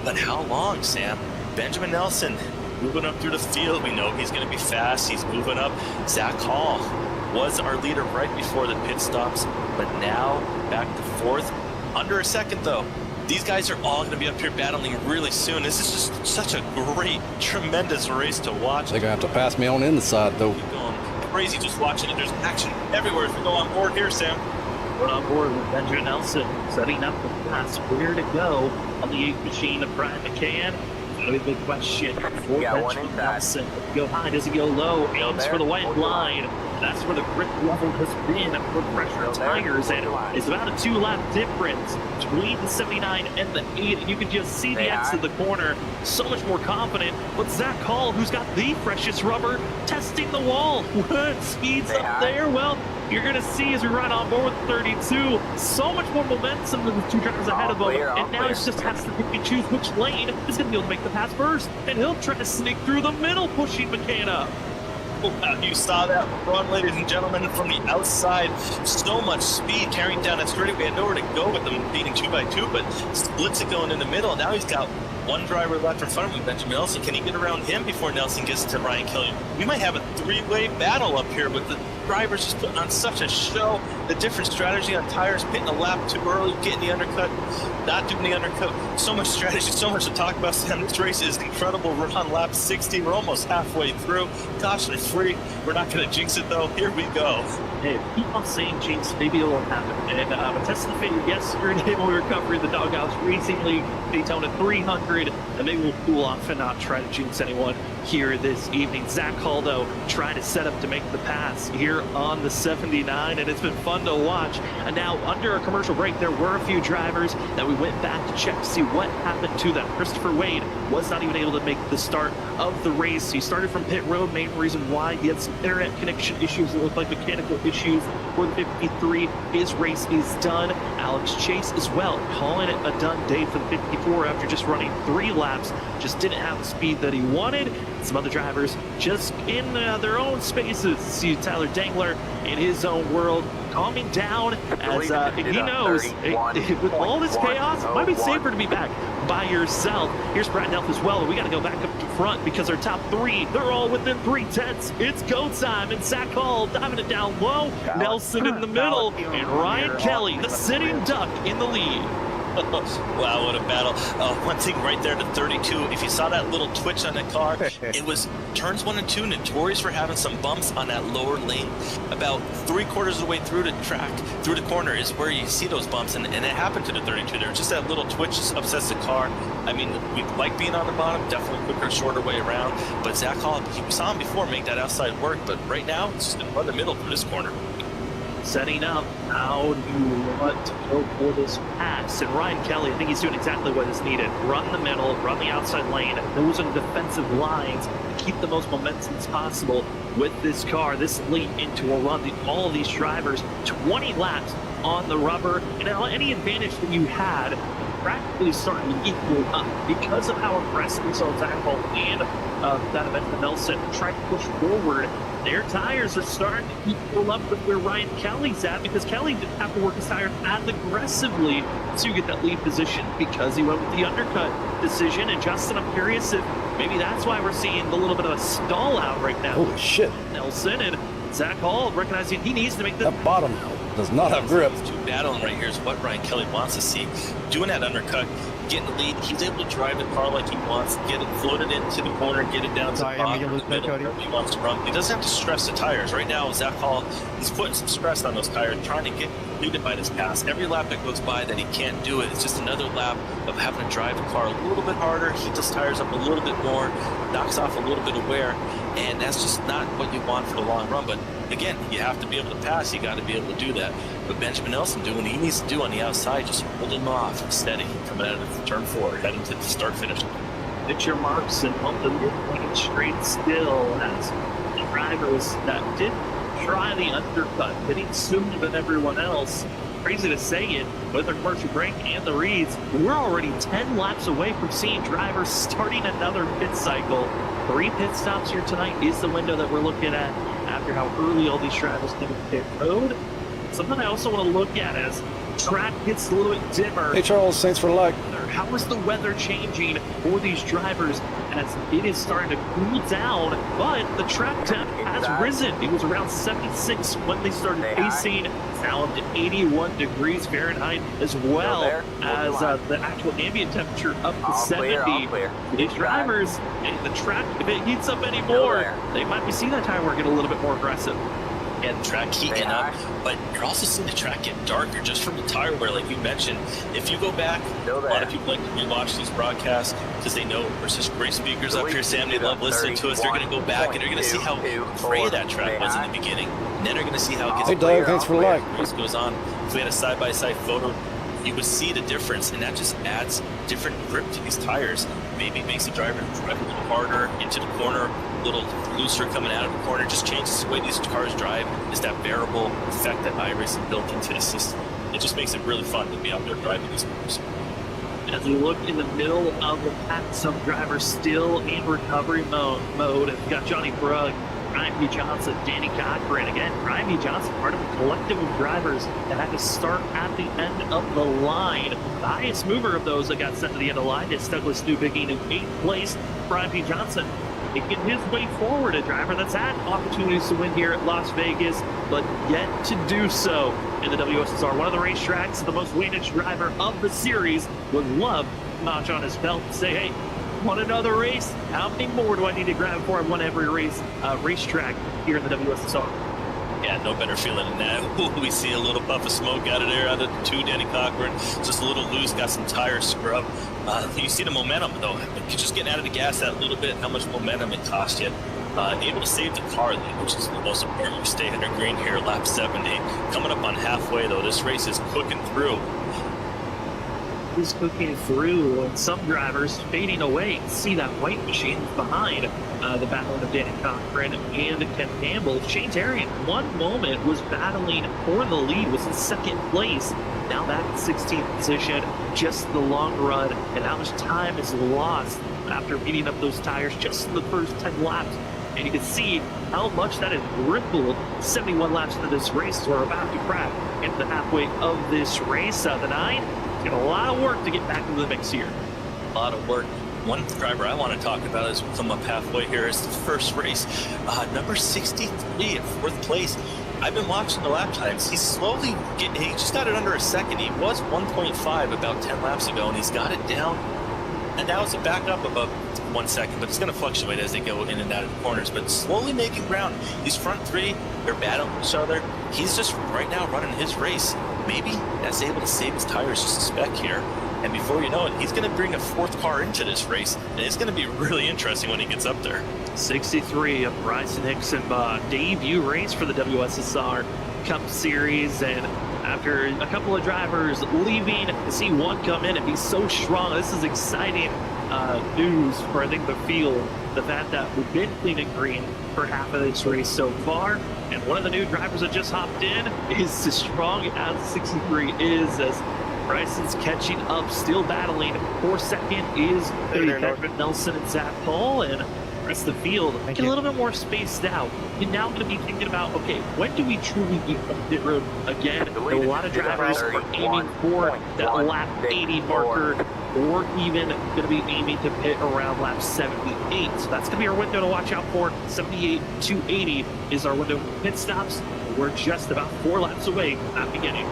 But how long, Sam? Benjamin Nelson moving up through the field. We know he's going to be fast. He's moving up. Zach Hall was our leader right before the pit stops. But now back to fourth. Under a second, though. These guys are all going to be up here battling really soon. This is just such a great, tremendous race to watch. They're going to have to pass me on in the side, though. Crazy just watching it. There's action everywhere as we go on board here, Sam. We're on board with Benjamin Nelson, setting up the pass. Where to go on the 8 machine of Brian McCann? It's going to be a big question for Benjamin Nelson. Does he go high? Does he go low? Aims for the white line. That's where the grip level has been for pressure tires, and it's about a 2-lap difference between the 79 and the 8, and you can just see the exit of the corner. So much more confident, but Zach Hall, who's got the freshest rubber, testing the wall. What speeds up there? Well, you're going to see as we ride on board with 32, so much more momentum than the two drivers ahead of him, and now he just has to pick and choose which lane is going to be able to make the pass first, and he'll try to sneak through the middle, pushing McCann up. You saw that run, ladies and gentlemen, from the outside. So much speed carrying down that straight. We had nowhere to go with them beating 2x2, but splits it going in the middle. Now he's got one driver left in front of him, Benjamin Nelson. Can he get around him before Nelson gets to Ryan Kelly? We might have a 3-way battle up here, but the drivers just putting on such a show. The different strategy on tires, pitting a lap too early, getting the undercut, not doing the undercut. So much strategy, so much to talk about, Sam. This race is incredible. We're on lap 60. We're almost halfway through. Caution free. We're not going to jinx it, though. Here we go. Hey, keep on saying jinx, maybe it won't happen. And a test of the fate yesterday when we were covering the Doghouse Racing League Daytona 300, and maybe we'll cool off and not try to jinx anyone here this evening. Zach Haldo trying to set up to make the pass here on the 79, and it's been fun to watch. And now, under a commercial break, there were a few drivers that we went back to check to see what happened to them. Christopher Wade was not even able to make the start of the race. He started from pit road. Main reason why, he had some internet connection issues. It looked like mechanical issues for the 53. His race is done. Alex Chase as well, calling it a done day for the 54 after just running 3 laps. Just didn't have the speed that he wanted. Some other drivers just in their own spaces. See Tyler Dangler in his own world, calming down as he knows with all this chaos, it might be safer to be back by yourself. Here's Brad Nelf as well. We got to go back up to front because our top three, they're all within 3/10. It's go time, and Zach Hall diving it down low. Nelson in the middle, and Ryan Kelly, the sitting duck, in the lead. Wow, what a battle. One thing right there to 32, if you saw that little twitch on the car, it was turns 1 and 2 notorious for having some bumps on that lower lane. About 3/4 of the way through the track, through the corner is where you see those bumps, and it happened to the 32 there. Just that little twitch upsets the car. I mean, we like being on the bottom, definitely quicker, shorter way around, but Zach Hall, we saw him before make that outside work, but right now, it's just in the middle through this corner. Setting up, how do you want to go for this pass? And Ryan Kelly, I think he's doing exactly what is needed. Run the middle, run the outside lane. Those are the defensive lines to keep the most momentum as possible with this car. This late into a run, all of these drivers, 20 laps on the rubber, and any advantage that you had practically starting to equal up because of how aggressive we saw Zach Hall and that event for Nelson try to push forward. Their tires are starting to equal up with where Ryan Kelly's at, because Kelly didn't have to work his tires as aggressively to get that lead position because he went with the undercut decision. And Justin, I'm curious if maybe that's why we're seeing a little bit of a stall out right now. Holy shit. Nelson and Zach Hall recognizing he needs to make the That bottom does not have grip. These two battling right here is what Ryan Kelly wants to see. Doing that undercut, getting the lead, he's able to drive the car like he wants, get it floated into the corner, get it down to the bottom, wherever he wants to run. He doesn't have to stress the tires. Right now, Zach Hall, he's putting some stress on those tires, trying to get completed by this pass. Every lap that goes by that he can't do it, it's just another lap of having to drive the car a little bit harder, heat those tires up a little bit more, knocks off a little bit of wear, and that's just not what you want for the long run. But again, you have to be able to pass, you got to be able to do that. But Benjamin Nelson doing what he needs to do on the outside, just holding him off, steady, coming out of turn 4, heading to the start-finish. Hit your marks and on the midpoint straight still as the drivers that did try the undercut, hitting sooner than everyone else. Crazy to say it, with the commercial break and the reads, we're already 10 laps away from seeing drivers starting another pit cycle. 3 pit stops here tonight is the window that we're looking at after how early all these drivers came to pit road. Something I also want to look at as track gets a little bit dimmer. Hey Charles, Saints for Life. How is the weather changing for these drivers as it is starting to cool down, but the track temp has risen. It was around 76 when they started pacing. It's now up to 81 degrees Fahrenheit, as well as the actual ambient temperature up to 70. These drivers, and the track, if it heats up anymore, they might be seeing that tire wear get a little bit more aggressive. And the track heating up, but you're also seeing the track get darker just from the tire wear, like you mentioned. If you go back, a lot of people like to rewatch these broadcasts because they know we're such great speakers up here, Sam. They love listening to us. They're going to go back and they're going to see how gray that track was in the beginning. And then they're going to see how it gets Hey Doug, thanks for the like. Race goes on. If we had a side-by-side photo, you would see the difference, and that just adds different grip to these tires. Maybe it makes the driver drive a little harder into the corner, a little looser coming out of the corner. Just changes the way these cars drive. Is that variable effect that iRacing built into the system? It just makes it really fun to be out there driving these cars. As we look in the middle of the pack, some drivers still in recovery mode. We've got Johnny Brugg, Ryan P. Johnson, Danny Cochran. Again, Ryan P. Johnson, part of a collective of drivers that had to start at the end of the line. The highest mover of those that got sent to the end of the line is Douglas Newbiggie in 8th place. Ryan P. Johnson making his way forward, a driver that's had opportunities to win here at Las Vegas, but yet to do so in the WSSR. One of the racetracks, the most weighted driver of the series, would love to notch on his belt and say, hey, want another race? How many more do I need to grab before I won every racetrack here in the WSSR? Yeah, no better feeling than that. We see a little puff of smoke out of there, out of the 2, Danny Cochran. Just a little loose, got some tire scrub. You see the momentum, though. Just getting out of the gas that little bit, how much momentum it cost you. Able to save the car lead, which is the most important. We stay under green here, lap 70. Coming up on halfway, though, this race is cooking through. is cooking through, and some drivers fading away. See that white machine behind the battle of Danny Cochran and Ken Campbell. Shane Terrian, one moment, was battling for the lead, was in second place. Now back in 16th position, just the long run, and how much time is lost after beating up those tires just in the first 10 laps. And you can see how much that has rippled 71 laps into this race as we're about to crack into the halfway of this race. The 9, it's got a lot of work to get back into the mix here. A lot of work. One driver I want to talk about as we come up halfway here is the first race. Number 63 at fourth place. I've been watching the lap times. He's slowly getting, he just got it under a second. He was 1.5 about 10 laps ago, and he's got it down. And now it's back up above 1 second, but it's going to fluctuate as they go in and out of the corners, but slowly making ground. These front three, they're battling each other. He's just right now running his race. Maybe that's able to save his tires just a speck here. And before you know it, he's going to bring a fourth car into this race, and it's going to be really interesting when he gets up there. 63 of Bryson Hickson debut race for the WSSR Cup Series, and after a couple of drivers leaving, to see one come in and be so strong, this is exciting news for, I think, the field. The fact that we've been clean and green for half of this race so far, and one of the new drivers that just hopped in is as strong as 63 is, as Bryson's catching up, still battling. For second is Benjamin Nelson and Zach Paul, and the rest of the field get a little bit more spaced out. You're now going to be thinking about, okay, when do we truly get on pit road again? A lot of drivers are aiming for that lap 80 marker, or even going to be aiming to pit around lap 78. So that's going to be our window to watch out for. 78 to 80 is our window for pit stops. We're just about 4 laps away from that beginning.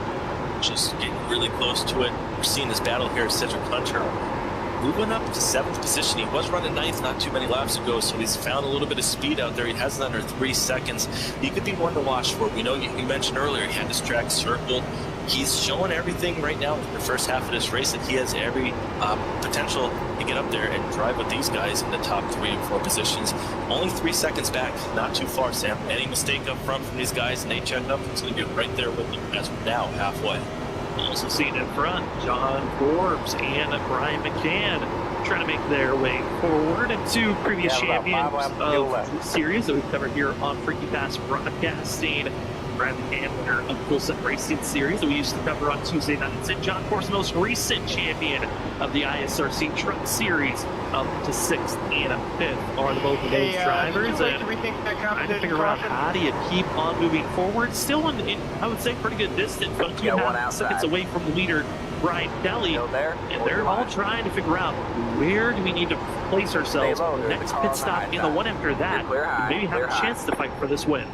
Just getting really close to it. We're seeing this battle here at Cedric Hunter. Moving up to 7th position. He was running 9th not too many laps ago, so he's found a little bit of speed out there. He has it under 3 seconds. He could be one to watch for. We know you mentioned earlier he had this track circled. He's showing everything right now in the first half of this race that he has every potential to get up there and drive with these guys in the top 3 and 4 positions. Only 3 seconds back, not too far, Sam. Any mistake up front from these guys and they check up, it's going to be right there with them as we're now halfway. Also seen in front, John Forbes and Brian McCann trying to make their way forward. And 2 previous champions of the series that we've covered here on Freaky Fast Broadcasting. Brian McCann, winner of Full Set Racing Series that we used to cover on Tuesday nights. And John Forbes, the most recent champion of the ISRC Truck Series, up to 6th and 5th are the both of those drivers. And trying to figure out how do you keep on moving forward. Still in, I would say, pretty good distance, but 2.5 seconds away from the leader, Brian Kelly. And they're all trying to figure out where do we need to place ourselves. Next pit stop in the one after that, maybe have a chance to fight for this win.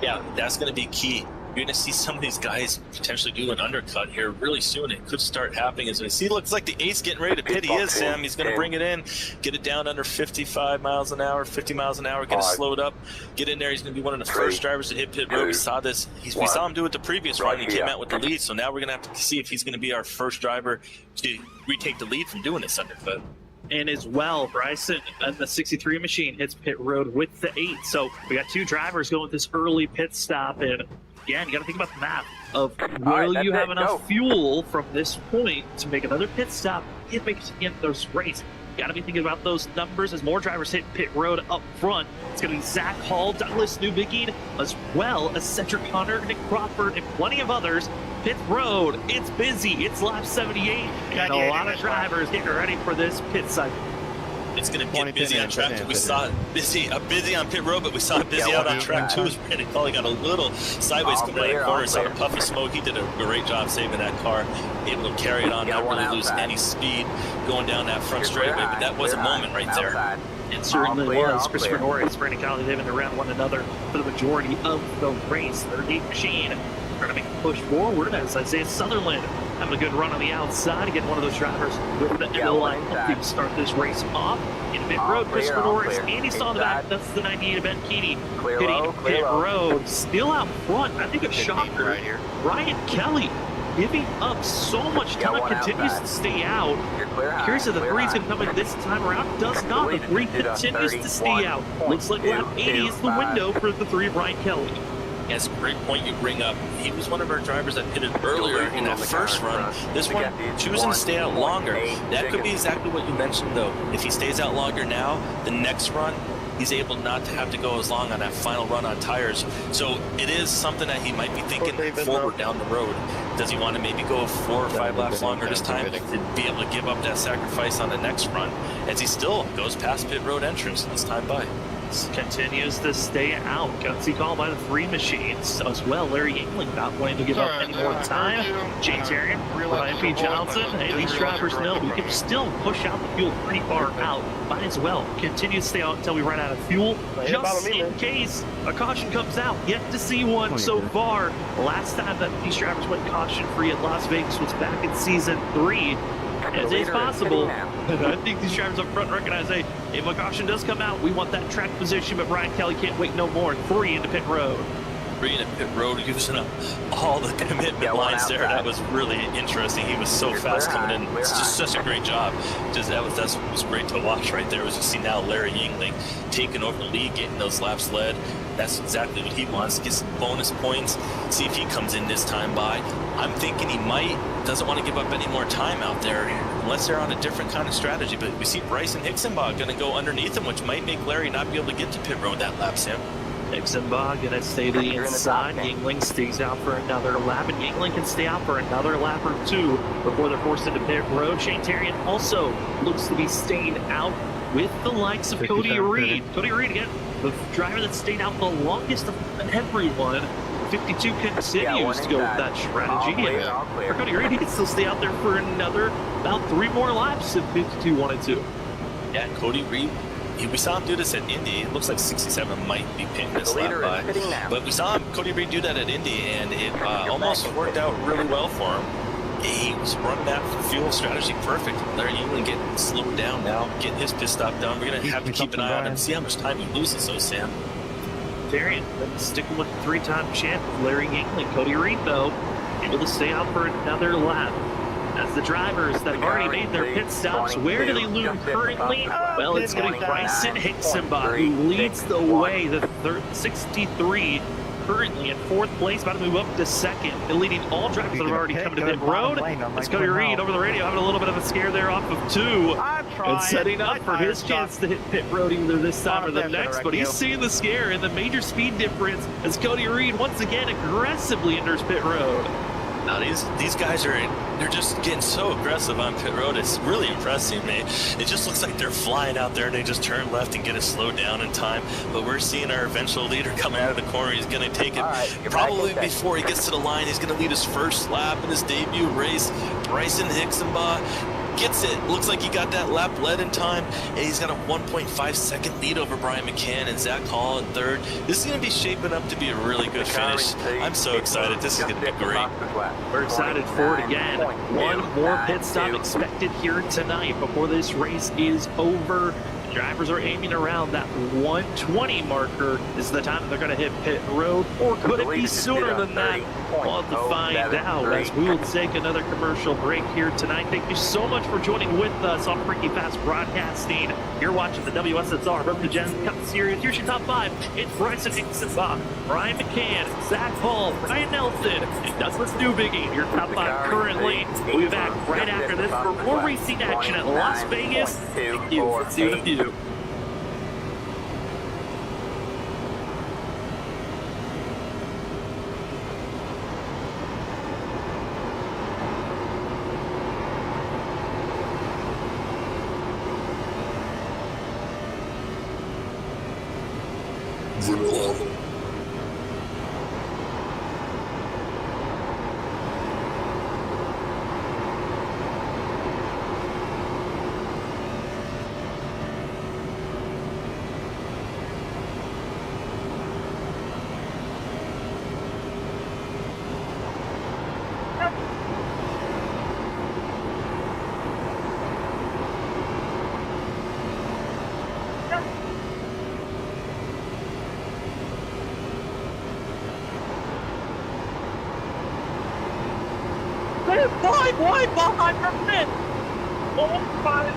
Yeah, that's going to be key. You're going to see some of these guys potentially do an undercut here really soon. It could start happening as we see. Looks like the ace getting ready to pit. He is, Sam. He's going to bring it in, get it down under 55 miles an hour, 50 miles an hour, get it slowed up, get in there. He's going to be one of the first drivers to hit pit road. We saw this. We saw him do it the previous run. He came out with the lead. So now we're going to have to see if he's going to be our first driver to retake the lead from doing this undercut. And as well, Bryson, the 63 machine, hits pit road with the 8. So we got 2 drivers going with this early pit stop. And again, you got to think about the math of will you have enough fuel from this point to make another pit stop and make it to the end of those race. You got to be thinking about those numbers as more drivers hit pit road up front. It's going to be Zach Hall, Douglas Newbigin, as well as Cedric Hunter, Nick Crawford, and plenty of others. Pit road, it's busy. It's lap 78, and a lot of drivers getting ready for this pit cycle. It's going to get busy on track. We saw it busy on pit road, but we saw it busy out on track too. As Brandon Colley got a little sideways coming out of the corner, saw a puff of smoke. He did a great job saving that car, able to carry it on, not really lose any speed going down that front straightaway. But that was a moment right there. It certainly was. Christopher Norris, Brandon Colley, they've been around one another for the majority of the race. Their 8 machine trying to make a push forward as Isaiah Sutherland having a good run on the outside. Again, one of those drivers with the end of the line to start this race off. In pit road, Christopher Norris, and he saw the back. That's the 98 of Ben Keating hitting pit road. Still out front. I think a shocker right here. Ryan Kelly giving up so much time, continues to stay out. Curious if the 3 is going to come in this time around. Does not. The 3 continues to stay out. Looks like lap 80 is the window for the 3 of Ryan Kelly. Yes, great point you bring up. He was one of our drivers that pitted earlier in that first run. This one, choosing to stay out longer. That could be exactly what you mentioned, though. If he stays out longer now, the next run, he's able not to have to go as long on that final run on tires. So it is something that he might be thinking forward down the road. Does he want to maybe go 4 or 5 laps longer this time to be able to give up that sacrifice on the next run as he still goes past pit road entrance this time by? Continues to stay out. Gutsy call by the 3 machines as well. Larry Yingling not wanting to give up any more time. Jay Terrian, Ryan P. Johnson. Hey, these drivers know we can still push out the fuel pretty far out. Might as well continue to stay out until we run out of fuel. Just in case a caution comes out. Yet to see one so far. Last time that these drivers went caution free at Las Vegas was back in season 3. As is possible, I think these drivers up front recognize, hey, if a caution does come out, we want that track position, but Ryan Kelly can't wait no more. 3 into pit road. 3 into pit road, using up all the commitment lines there. That was really interesting. He was so fast coming in. It's just such a great job. That's what was great to watch right there. Was you see now Larry Yingling taking over the lead, getting those laps led. That's exactly what he wants. Get some bonus points. See if he comes in this time by. I'm thinking he doesn't want to give up any more time out there unless they're on a different kind of strategy. But we see Bryson Hixenbach going to go underneath him, which might make Larry not be able to get to pit road that lap, Sam. Hixenbach going to stay to the inside. Yingling stays out for another lap, and Yingling can stay out for another lap or 2 before they're forced into pit road. Shane Terrian also looks to be staying out with the likes of Cody Reed. Cody Reed, again, the driver that stayed out the longest of everyone. 52 continues to go with that strategy. For Cody Reed, he can still stay out there for another about 3 more laps if 52 wanted to. Yeah, Cody Reed, we saw him do this at Indy. It looks like 67 might be pitting this lap by. But we saw Cody Reed do that at Indy, and it almost worked out really well for him. He was running that fuel strategy perfect. Larry Yingling getting slowed down now, getting his pit stop done. We're going to have to keep an eye on him, see how much time he loses, though, Sam. Terrian sticking with the 3-time champ, Larry Yingling. Cody Reed, though, able to stay out for another lap. As the drivers that have already made their pit stops, where do they loom currently? Well, it's going to be Bryson Hixenbach who leads the way. The 63 currently in 4th place, about to move up to 2nd, and leading all drivers that have already come to pit road. It's Cody Reed over the radio having a little bit of a scare there off of 2, and setting up for his chance to hit pit road either this time or the next, but he's seeing the scare and the major speed difference as Cody Reed once again aggressively enters pit road. Now these guys they're just getting so aggressive on pit road. It's really impressing me. It just looks like they're flying out there and they just turn left and get it slowed down in time. But we're seeing our eventual leader coming out of the corner. He's going to take it probably before he gets to the line. He's going to lead his first lap in his debut race. Bryson Hixenbach gets it. Looks like he got that lap led in time, and he's got a 1.5 second lead over Brian McCann and Zach Hall in 3rd. This is going to be shaping up to be a really good finish. I'm so excited. This is going to be great. We're excited for it again. 1 more pit stop expected here tonight before this race is over. Drivers are aiming around that 120 marker. This is the time that they're going to hit pit road, or could it be sooner than that? We'll have to find out as we will take another commercial break here tonight. Thank you so much for joining with us on Freaky Fast Broadcasting. You're watching the WSSR Road to Gems Cup Series. Here's your top 5. It's Bryson Hixenbach, Brian McCann, Zach Hall, Ryan Nelson, and Douglas Newbiggie. Your top 5 currently. We'll be back right after this for more racing action at Las Vegas. Thank you. See you in a few. They're 5 wide behind her pit. Oh my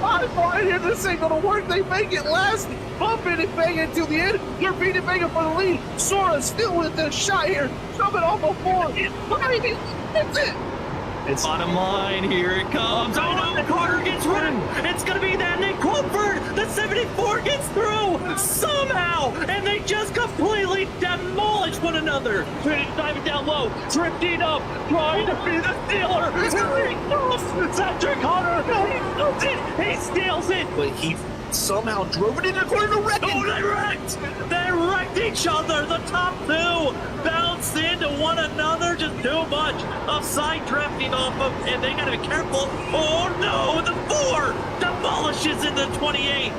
I'm right here. This ain't gonna work. They make it last. Bumping and banging to the end. They're beating banging for the lead. Sora still with the shot here. Coming off the floor. That's it. It's bottom line, here it comes. Oh no, Carter gets run. It's gonna be that Nick Colford. The 74 gets through somehow, and they just completely demolish one another. Diving down low, drifting up, trying to be the stealer. Here he comes, Cedric Hunter. He steals it. He steals it. But he somehow drove it in the corner to wreck it. Oh, they wrecked! They wrecked each other! The top two bounced into one another, just too much of side drifting off of, and they gotta be careful. Oh no, the 4 demolishes in the 28.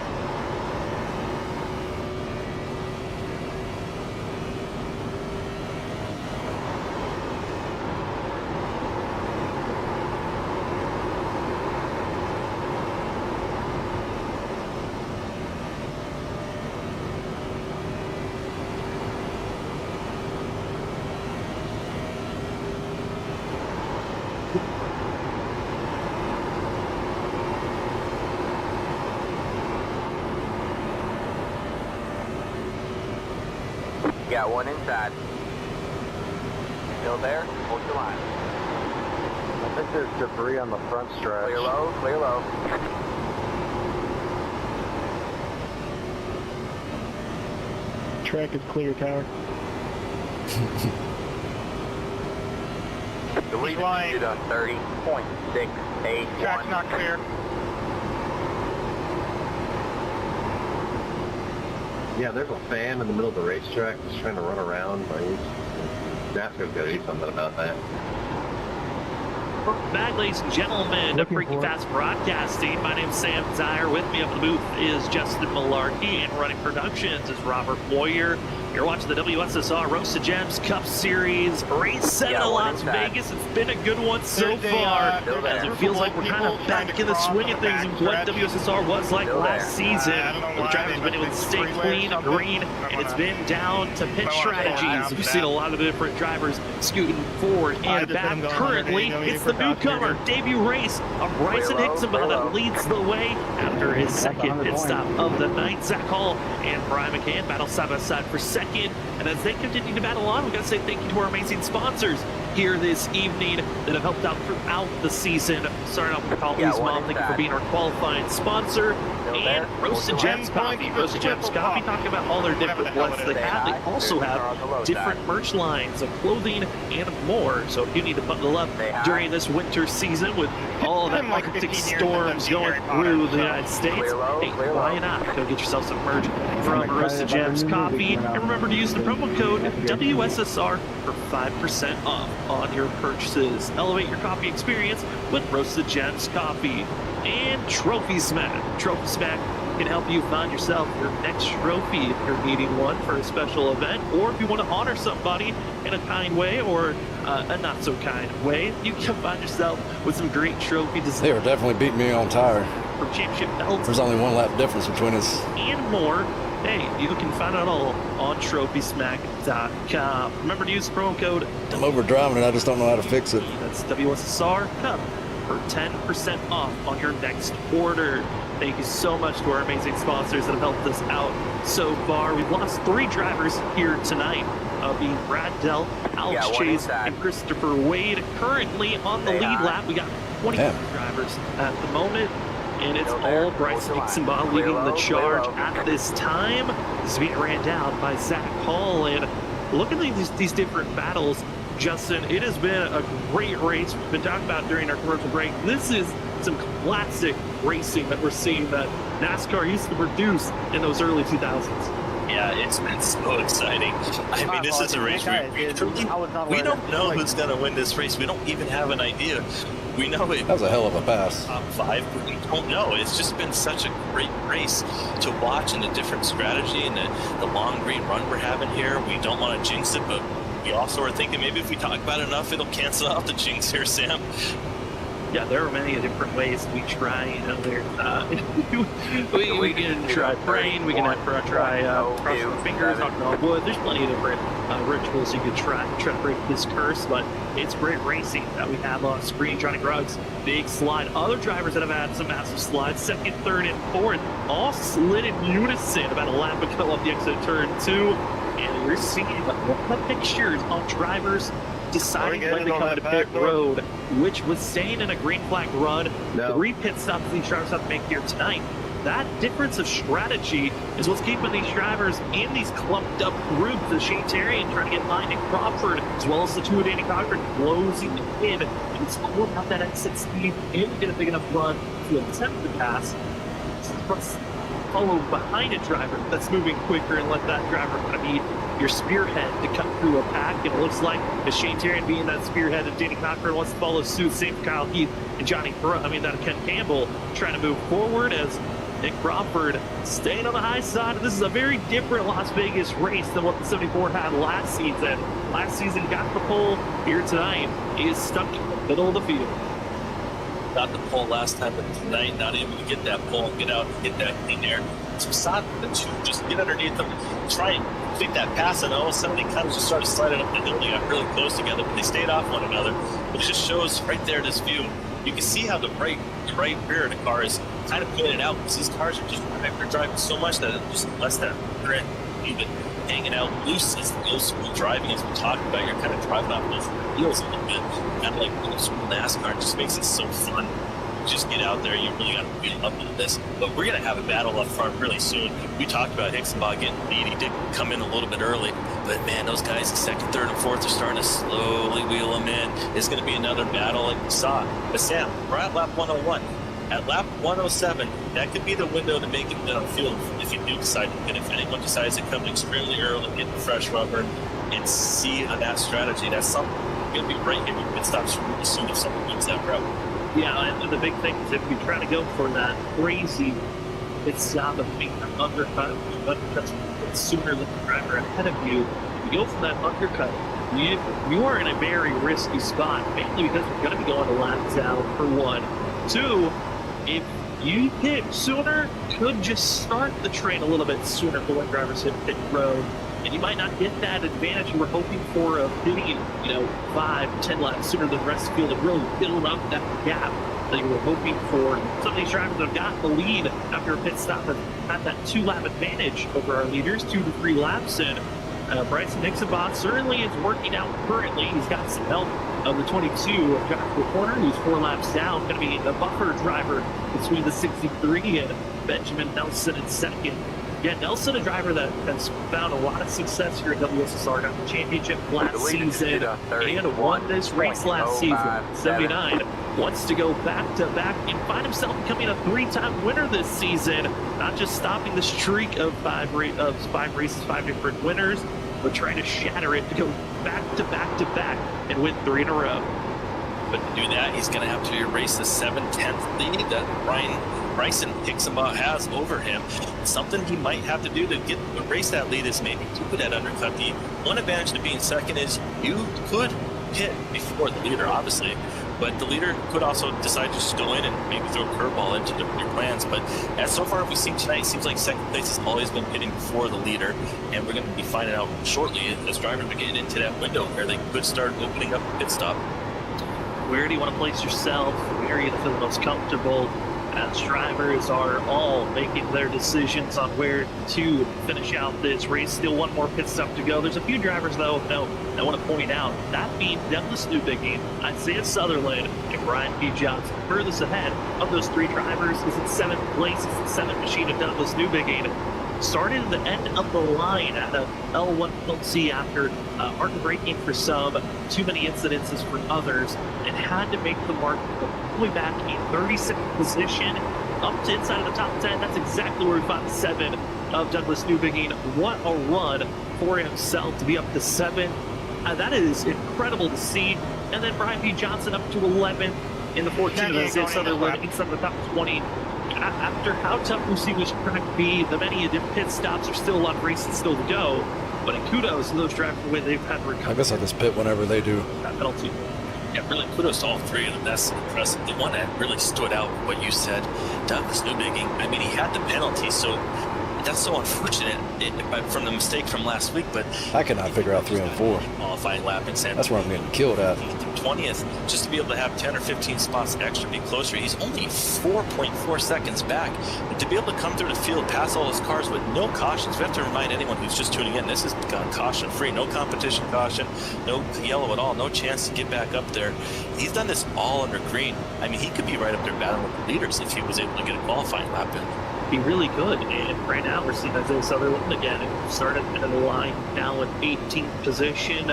Got one inside. Still there? Hold your line. I think there's debris on the front stretch. Clear low, clear low. Track is clear, Tower. The lead is on 30.681. Track's not clear. Yeah, there's a fan in the middle of the racetrack that's trying to run around. NASCAR's got to do something about that. Back, ladies and gentlemen, to Freaky Fast Broadcasting. My name's Sam Dyer. With me up in the booth is Justin Malarkey, and running productions is Robert Boyer. You're watching the WSSR Roast to Gems Cup Series race 7 in Las Vegas. It's been a good one so far, as it feels like we're kind of back in the swing of things of what WSSR was like last season. The drivers have been able to stay clean, green, and it's been down to pit strategies. We've seen a lot of different drivers scooting forward and back. Currently, it's the newcomer debut race of Bryson Hicksonville that leads the way after his second pit stop of the night. Zach Hall and Brian McCann battle side by side for second. And as they continue to battle on, we've got to say thank you to our amazing sponsors here this evening that have helped out throughout the season. Starting off with Holly's Mom, thank you for being our qualifying sponsor. And Roasted Gems Coffee. Roasted Gems Coffee, talking about all their different blends they have. They also have different merch lines of clothing and more. So if you need to bundle up during this winter season with all the Arctic storms going through the United States, hey, why not? Go get yourself some merch from Roasted Gems Coffee. And remember to use the promo code WSSR for 5% off on your purchases. Elevate your coffee experience with Roasted Gems Coffee. And Trophy Smack. Trophy Smack can help you find yourself your next trophy if you're needing one for a special event, or if you want to honor somebody in a kind way or a not so kind way. You can find yourself with some great trophy designs. They were definitely beating me on tire. From championship belts. There's only one lap difference between us. And more. Hey, you can find it all on TrophySmack.com. Remember to use the promo code. I'm overdriving it. I just don't know how to fix it. That's WSSR Cup for 10% off on your next order. Thank you so much to our amazing sponsors that have helped us out so far. We've lost 3 drivers here tonight, being Brad Dell, Alex Chase, and Christopher Wade. Currently on the lead lap, we got 20 drivers at the moment. And it's all Bryson Hicksonville leading the charge at this time. This is being ran down by Zach Hall. And look at these different battles, Justin. It has been a great race. We've been talking about during our commercial break. This is some classic racing that we're seeing that NASCAR used to produce in those early 2000s. Yeah, it's been so exciting. I mean, this is a race we don't know who's going to win this race. We don't even have an idea. We know it. That was a hell of a pass. Top 5, but we don't know. It's just been such a great race to watch, and the different strategy and the long green run we're having here. We don't want to jinx it, but we also are thinking maybe if we talk about it enough, it'll cancel out the jinx here, Sam. Yeah, there are many different ways we try. You know, we can try praying, we can try crossing our fingers, knocking on wood. There's plenty of different rituals you could try to break this curse, but it's great racing that we have on screen. Johnny Gruggs, big slide. Other drivers that have had some massive slides, second, third, and fourth, all slid in unison about a lap ago up the exit of turn 2. And we're seeing a lot of pictures on drivers deciding when to come to pit road, which was staying in a green flag run. No. 3 pit stops these drivers have to make here tonight. That difference of strategy is what's keeping these drivers in these clumped up groups. The Shane Terrian trying to get behind Nick Crawford, as well as the 2 of Danny Cochran closing in. And it's all about that exit speed and get a big enough run to attempt to pass. Follow behind a driver that's moving quicker and let that driver kind of be your spearhead to cut through a pack. And it looks like the Shane Terrian being that spearhead, and Danny Cochran wants to follow suit. Same for Kyle Heath and Ken Campbell trying to move forward as Nick Crawford staying on the high side. This is a very different Las Vegas race than what the 74 had last season. Last season got the pole. Here tonight, he is stuck in the middle of the field. Got the pole last time, but tonight not able to get that pole and get out and hit that clean air. So Saad the 2 just get underneath them, try and complete that pass, and all of a sudden they kind of just started sliding up the hill. They got really close together, but they stayed off one another. But it just shows right there, this view. You can see how the right rear of the car is kind of pulling it out, because these cars are just driving so much that it just lets that rear end even hanging out loose as the old school driving, as we talked about. You're kind of driving off those wheels a little bit, kind of like old school NASCAR. It just makes it so fun. Just get out there, you really got to feel up into this. But we're going to have a battle up front really soon. We talked about Hixenbach getting the lead. He did come in a little bit early, but man, those guys, the second, third, and fourth are starting to slowly wheel them in. It's going to be another battle like we saw. But Sam, we're at lap 101. At lap 107, that could be the window to make it downfield if you do decide to pit. If anyone decides to come extremely early, get the fresh rubber, and see on that strategy, that's something going to be right here. Pit stops really soon if someone wins that route. Yeah, and the big thing is if you try to go for that crazy pit stop of being an undercut, sooner than the driver ahead of you, you go for that undercut. You are in a very risky spot, mainly because you're going to be going to laps out for 1. 2, if you pit sooner, could just start the train a little bit sooner for when drivers hit pit road. And you might not get that advantage you were hoping for of hitting, 5, 10 laps sooner than the rest of the field and really build up that gap that you were hoping for. Some of these drivers that have got the lead after a pit stop have had that 2-lap advantage over our leaders, 2 to 3 laps in. Bryson Hixenbach certainly is working out currently. He's got some help of the 22 of Joshua Porter, who's 4 laps down, going to be the buffer driver between the 63 and Benjamin Nelson in second. Yeah, Nelson, a driver that has found a lot of success here at WSSR, got the championship last season and won this race last season. 79 wants to go back-to-back and find himself becoming a 3-time winner this season, not just stopping the streak of 5 races, 5 different winners, but trying to shatter it to go back-to-back-to-back and win 3 in a row. But to do that, he's going to have to erase the 7/10 lead that Bryson Hixenbach has over him. Something he might have to do to erase that lead is maybe do that undercut. The one advantage to being second is you could hit before the leader, obviously, but the leader could also decide to just go in and maybe throw a curveball into your plans. But as so far we've seen tonight, it seems like second place has always been hitting before the leader, and we're going to be finding out shortly as drivers are getting into that window where they could start opening up the pit stop. Where do you want to place yourself? Where are you going to feel the most comfortable? As drivers are all making their decisions on where to finish out this race. Still 1 more pit stop to go. There's a few drivers, though, I want to point out. That being Douglas Newbigin, Isaiah Sutherland, and Brian P. Johnson. Furthest ahead of those 3 drivers is in 7th place. It's the 7th machine of Douglas Newbigin. Started at the end of the line at a L1.C after hard braking for some, too many incidences for others, and had to make the mark all the way back in 36th position up to inside of the top 10. That's exactly where we found 7 of Douglas Newbigin. What a run for himself to be up to 7. That is incredible to see. And then Brian P. Johnson up to 11th in the 14th. Isaiah Sutherland inside of the top 20. After how tough Lucy was trying to be, the many pit stops are still a lot of races still to go. But kudos to those drivers the way they've had to recover. I guess I just pit whenever they do. That penalty. Yeah, really kudos to all three of them. That's impressive. The one that really stood out, what you said, Douglas Newbigging, I mean, he had the penalty, so that's so unfortunate from the mistake from last week, but I cannot figure out 3 and 4. Qualifying lap in San That's where I'm getting killed at. 20th, just to be able to have 10 or 15 spots extra, be closer. He's only 4.4 seconds back. But to be able to come through the field, pass all those cars with no cautions, we have to remind anyone who's just tuning in, this is caution free, no competition caution, no yellow at all, no chance to get back up there. He's done this all under green. I mean, he could be right up there battling with the leaders if he was able to get a qualifying lap in. Be really good, and right now we're seeing Isaiah Sutherland again started at the line now in 18th position.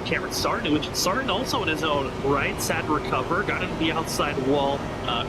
Cameron Sarton, which Sarton also in his own right, had to recover, got into the outside wall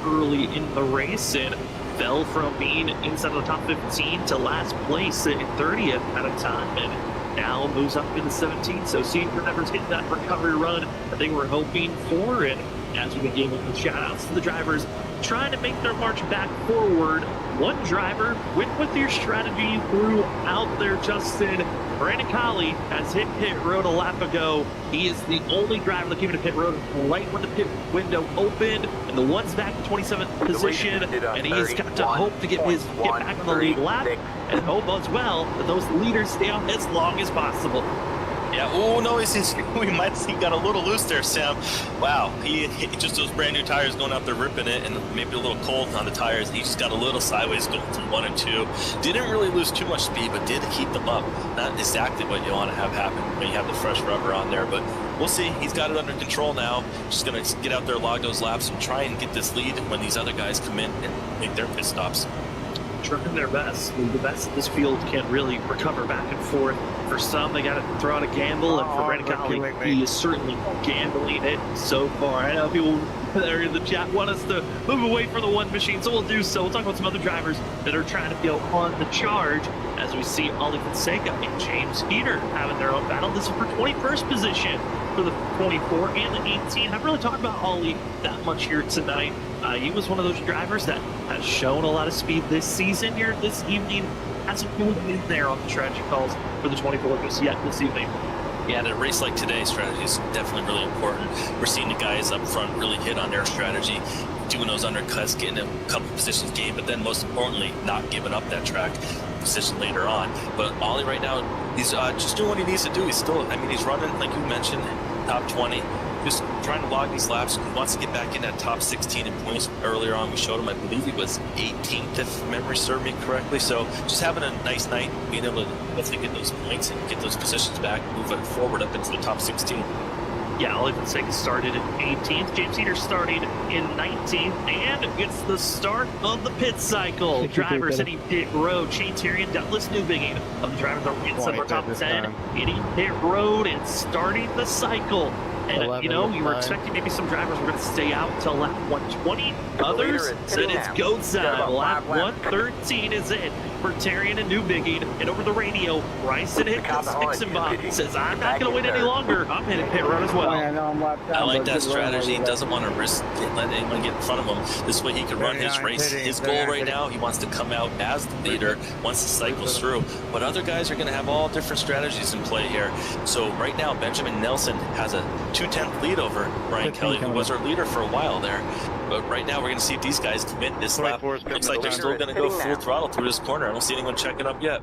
early in the race, and fell from being inside of the top 15 to last place in 30th at a time, and now moves up into 17th. So seeing Trevor's getting that recovery run that they were hoping for, and as we begin with the shout-outs to the drivers trying to make their march back forward. One driver went with your strategy throughout there, Justin. Brandon Colley has hit pit road a lap ago. He is the only driver that came into pit road right when the pit window opened, and the one's back in 27th position, and he's got to hope to get back on the lead lap, and hope as well that those leaders stay on as long as possible. Yeah, oh no, we might see got a little loose there, Sam. Wow, he just those brand new tires going out there ripping it, and maybe a little cold on the tires. He just got a little sideways going through 1 and 2. Didn't really lose too much speed, but did keep them up. Not exactly what you want to have happen when you have the fresh rubber on there, but we'll see. He's got it under control now. Just going to get out there, log those laps, and try and get this lead when these other guys come in and make their pit stops. Trying their best. The best in this field can't really recover back and forth. For some, they got to throw out a gamble, and for Brandon Colley, he is certainly gambling it so far. I know people that are in the chat want us to move away from the one machine, so we'll do so. We'll talk about some other drivers that are trying to go on the charge, as we see Ollie Fonseca and James Heater having their own battle. This is for 21st position for the 24 and the 18. I haven't really talked about Ollie that much here tonight. He was one of those drivers that has shown a lot of speed this season. Here this evening, hasn't really been there on the strategy calls for the 24 just yet this evening. Yeah, in a race like today, strategy is definitely really important. We're seeing the guys up front really hit on their strategy, doing those undercuts, getting a couple positions gained, but then most importantly, not giving up that track position later on. But Ollie right now, he's just doing what he needs to do. He's still, I mean, he's running, like you mentioned, top 20. Just trying to log these laps. He wants to get back in that top 16 in points. Earlier on, we showed him, I believe he was 18th, if memory served me correctly. So just having a nice night, being able to hopefully get those points and get those positions back, moving forward up into the top 16. Yeah, Ollie Fonseca started in 18th. James Heater started in 19th, and it's the start of the pit cycle. Drivers hitting pit road. Shane Terry and Douglas Newbigging of the drivers that were inside our top 10, hitting pit road and starting the cycle. And, you know, you were expecting maybe some drivers were going to stay out until lap 120. Others said it's go time. Lap 113 is it for Terrian and Newbigging. And over the radio, Bryson Hixenbach says, I'm not going to wait any longer. I'm hitting pit road as well. I like that strategy. He doesn't want to risk letting anyone get in front of him. This way he can run his race. His goal right now, he wants to come out as the leader once the cycle's through. But other guys are going to have all different strategies in play here. So right now, Benjamin Nelson has a 2/10 lead over Brian Kelly, who was our leader for a while there. But right now, we're going to see if these guys commit this lap. Looks like they're still going to go full throttle through this corner. I don't see anyone checking up yet.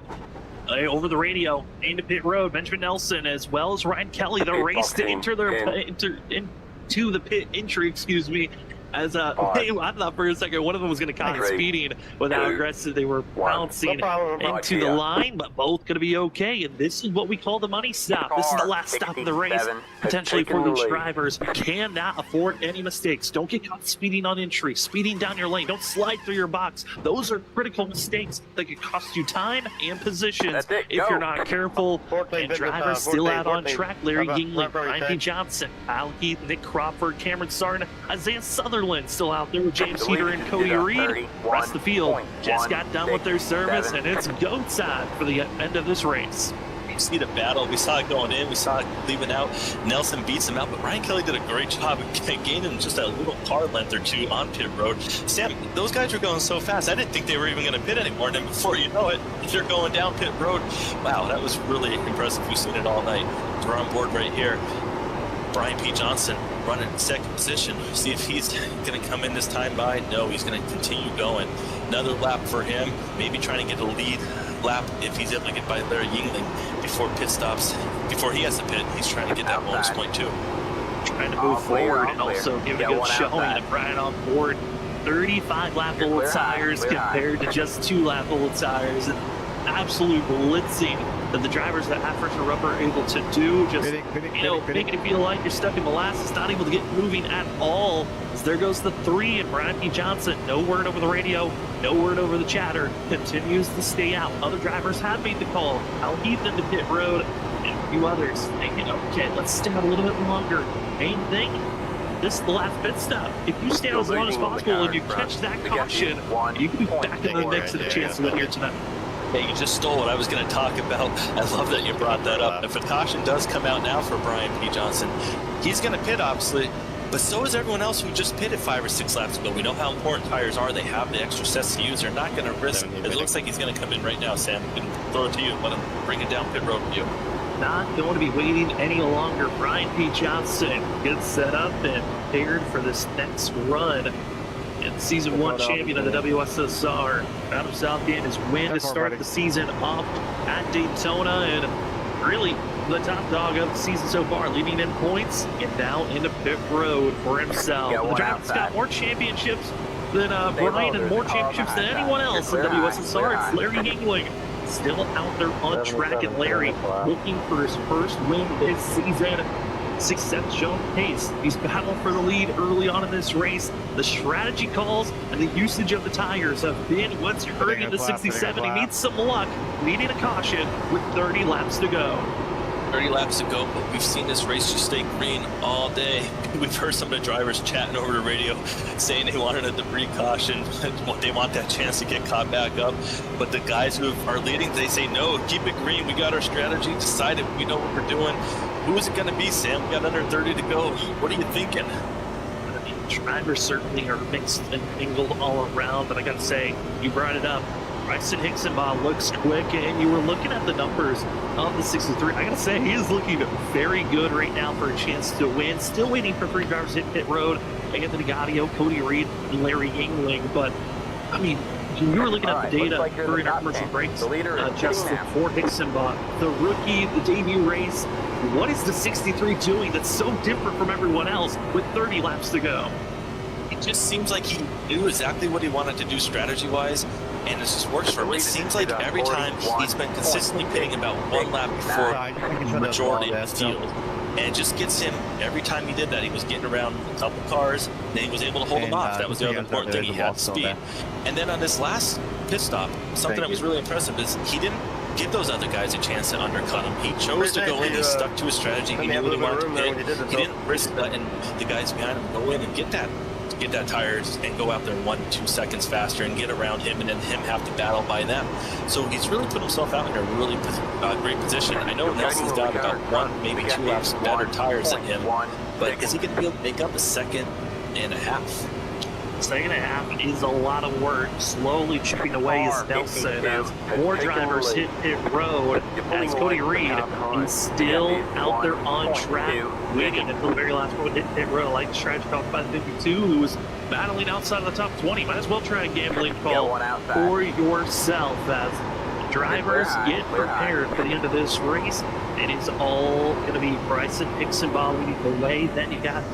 Over the radio, into pit road, Benjamin Nelson as well as Ryan Kelly, the race to enter their into the pit entry, excuse me. As I thought for a second one of them was going to caught speeding with how aggressive they were bouncing into the line, but both going to be okay. And this is what we call the money stop. This is the last stop of the race, potentially for these drivers. Cannot afford any mistakes. Don't get caught speeding on entry, speeding down your lane. Don't slide through your box. Those are critical mistakes that could cost you time and positions if you're not careful. And drivers still out on track. Larry Gingling, Ryan P. Johnson, Al Heath, Nick Crawford, Cameron Sarton, Isaiah Sutherland still out there with James Heater and Cody Reed. Rest of the field just got done with their service, and it's go time for the end of this race. You see the battle. We saw it going in. We saw it leaving out. Nelson beats him out, but Ryan Kelly did a great job of gaining just a little car length or two on pit road. Sam, those guys were going so fast. I didn't think they were even going to pit anymore. And then before you know it, they're going down pit road. Wow, that was really impressive. We've seen it all night. We're on board right here. Brian P. Johnson running in second position. See if he's going to come in this time by. No, he's going to continue going. Another lap for him. Maybe trying to get a lead lap if he's able to get by Larry Yingling before pit stops. Before he has to pit, he's trying to get that bonus point too. Trying to move forward and also give a good showing of Brian on board. 35 lap old tires compared to just 2 lap old tires. And absolute blitzing that the drivers that have friction rubber are able to do. Just, making it feel like you're stuck in molasses, not able to get moving at all. As there goes the 3, and Brian P. Johnson, no word over the radio, no word over the chatter, continues to stay out. Other drivers have made the call. Al Heath into pit road, and a few others thinking, okay, let's stay out a little bit longer. Main thing, this is the last pit stop. If you stay out as long as possible and you catch that caution, you can be back in the mix and a chance to win here tonight. Hey, you just stole what I was going to talk about. I love that you brought that up. If a caution does come out now for Brian P. Johnson, he's going to pit, obviously, but so is everyone else who just pitted 5 or 6 laps ago. We know how important tires are. They have the extra sets to use. They're not going to risk. It looks like he's going to come in right now, Sam. You can throw it to you and let him bring it down pit road with you. Not going to be waiting any longer. Brian P. Johnson gets set up and prepared for this next run. And Season 1 champion of the WSSR, Adam Southgate, his win to start the season off at Daytona, and really the top dog of the season so far, leading in points and now into pit road for himself. The driver that's got more championships than Brian and more championships than anyone else in WSSR. It's Larry Yingling, still out there on track, and Larry looking for his first win this season. 6th shown pace. He's battling for the lead early on in this race. The strategy calls and the usage of the tires have been what's hurting into 67. He needs some luck, needing a caution with 30 laps to go. 30 laps to go, but we've seen this race just stay green all day. We've heard some of the drivers chatting over the radio saying they wanted a debris caution. They want that chance to get caught back up. But the guys who are leading, they say, no, keep it green. We got our strategy decided. We know what we're doing. Who is it going to be, Sam? We got under 30 to go. What are you thinking? I mean, drivers certainly are mixed and mingled all around, but I got to say, you brought it up. Bryson Hicksonbaugh looks quick, and you were looking at the numbers of the 63. I got to say, he is looking very good right now for a chance to win. Still waiting for 3 drivers to hit pit road. Anthony Gaudio, Cody Reed, and Larry Yingling. But, I mean, you were looking at the data during our commercial breaks, Justin, for Hicksonbaugh, the rookie, the debut race. What is the 63 doing that's so different from everyone else with 30 laps to go? It just seems like he knew exactly what he wanted to do strategy-wise, and it just works for him. It seems like every time he's been consistently pitting about 1 lap before the majority of the field. And it just gets him, every time he did that, he was getting around a couple cars, then he was able to hold them off. That was the other important thing. He had speed. And then on this last pit stop, something that was really impressive is he didn't give those other guys a chance to undercut him. He chose to go in, he stuck to his strategy, he knew what he wanted to hit. He didn't risk letting the guys behind him go in and get that tires and go out there 1-2 seconds faster and get around him, and then him have to battle by them. So he's really put himself out in a really great position. I know Nelson's got about 1, maybe 2 laps better tires than him, but is he going to be able to make up a 2.5 seconds? 2.5 is a lot of work. Slowly chipping away as Nelson as more drivers hit pit road. As Cody Reed is still out there on track, waiting until the very last one hit pit road. Like the strategy called by the 52, who was battling outside of the top 20. Might as well try a gambling call for yourself as drivers get prepared for the end of this race. It is all going to be Bryson Hicksonbaugh leading the way. Then you got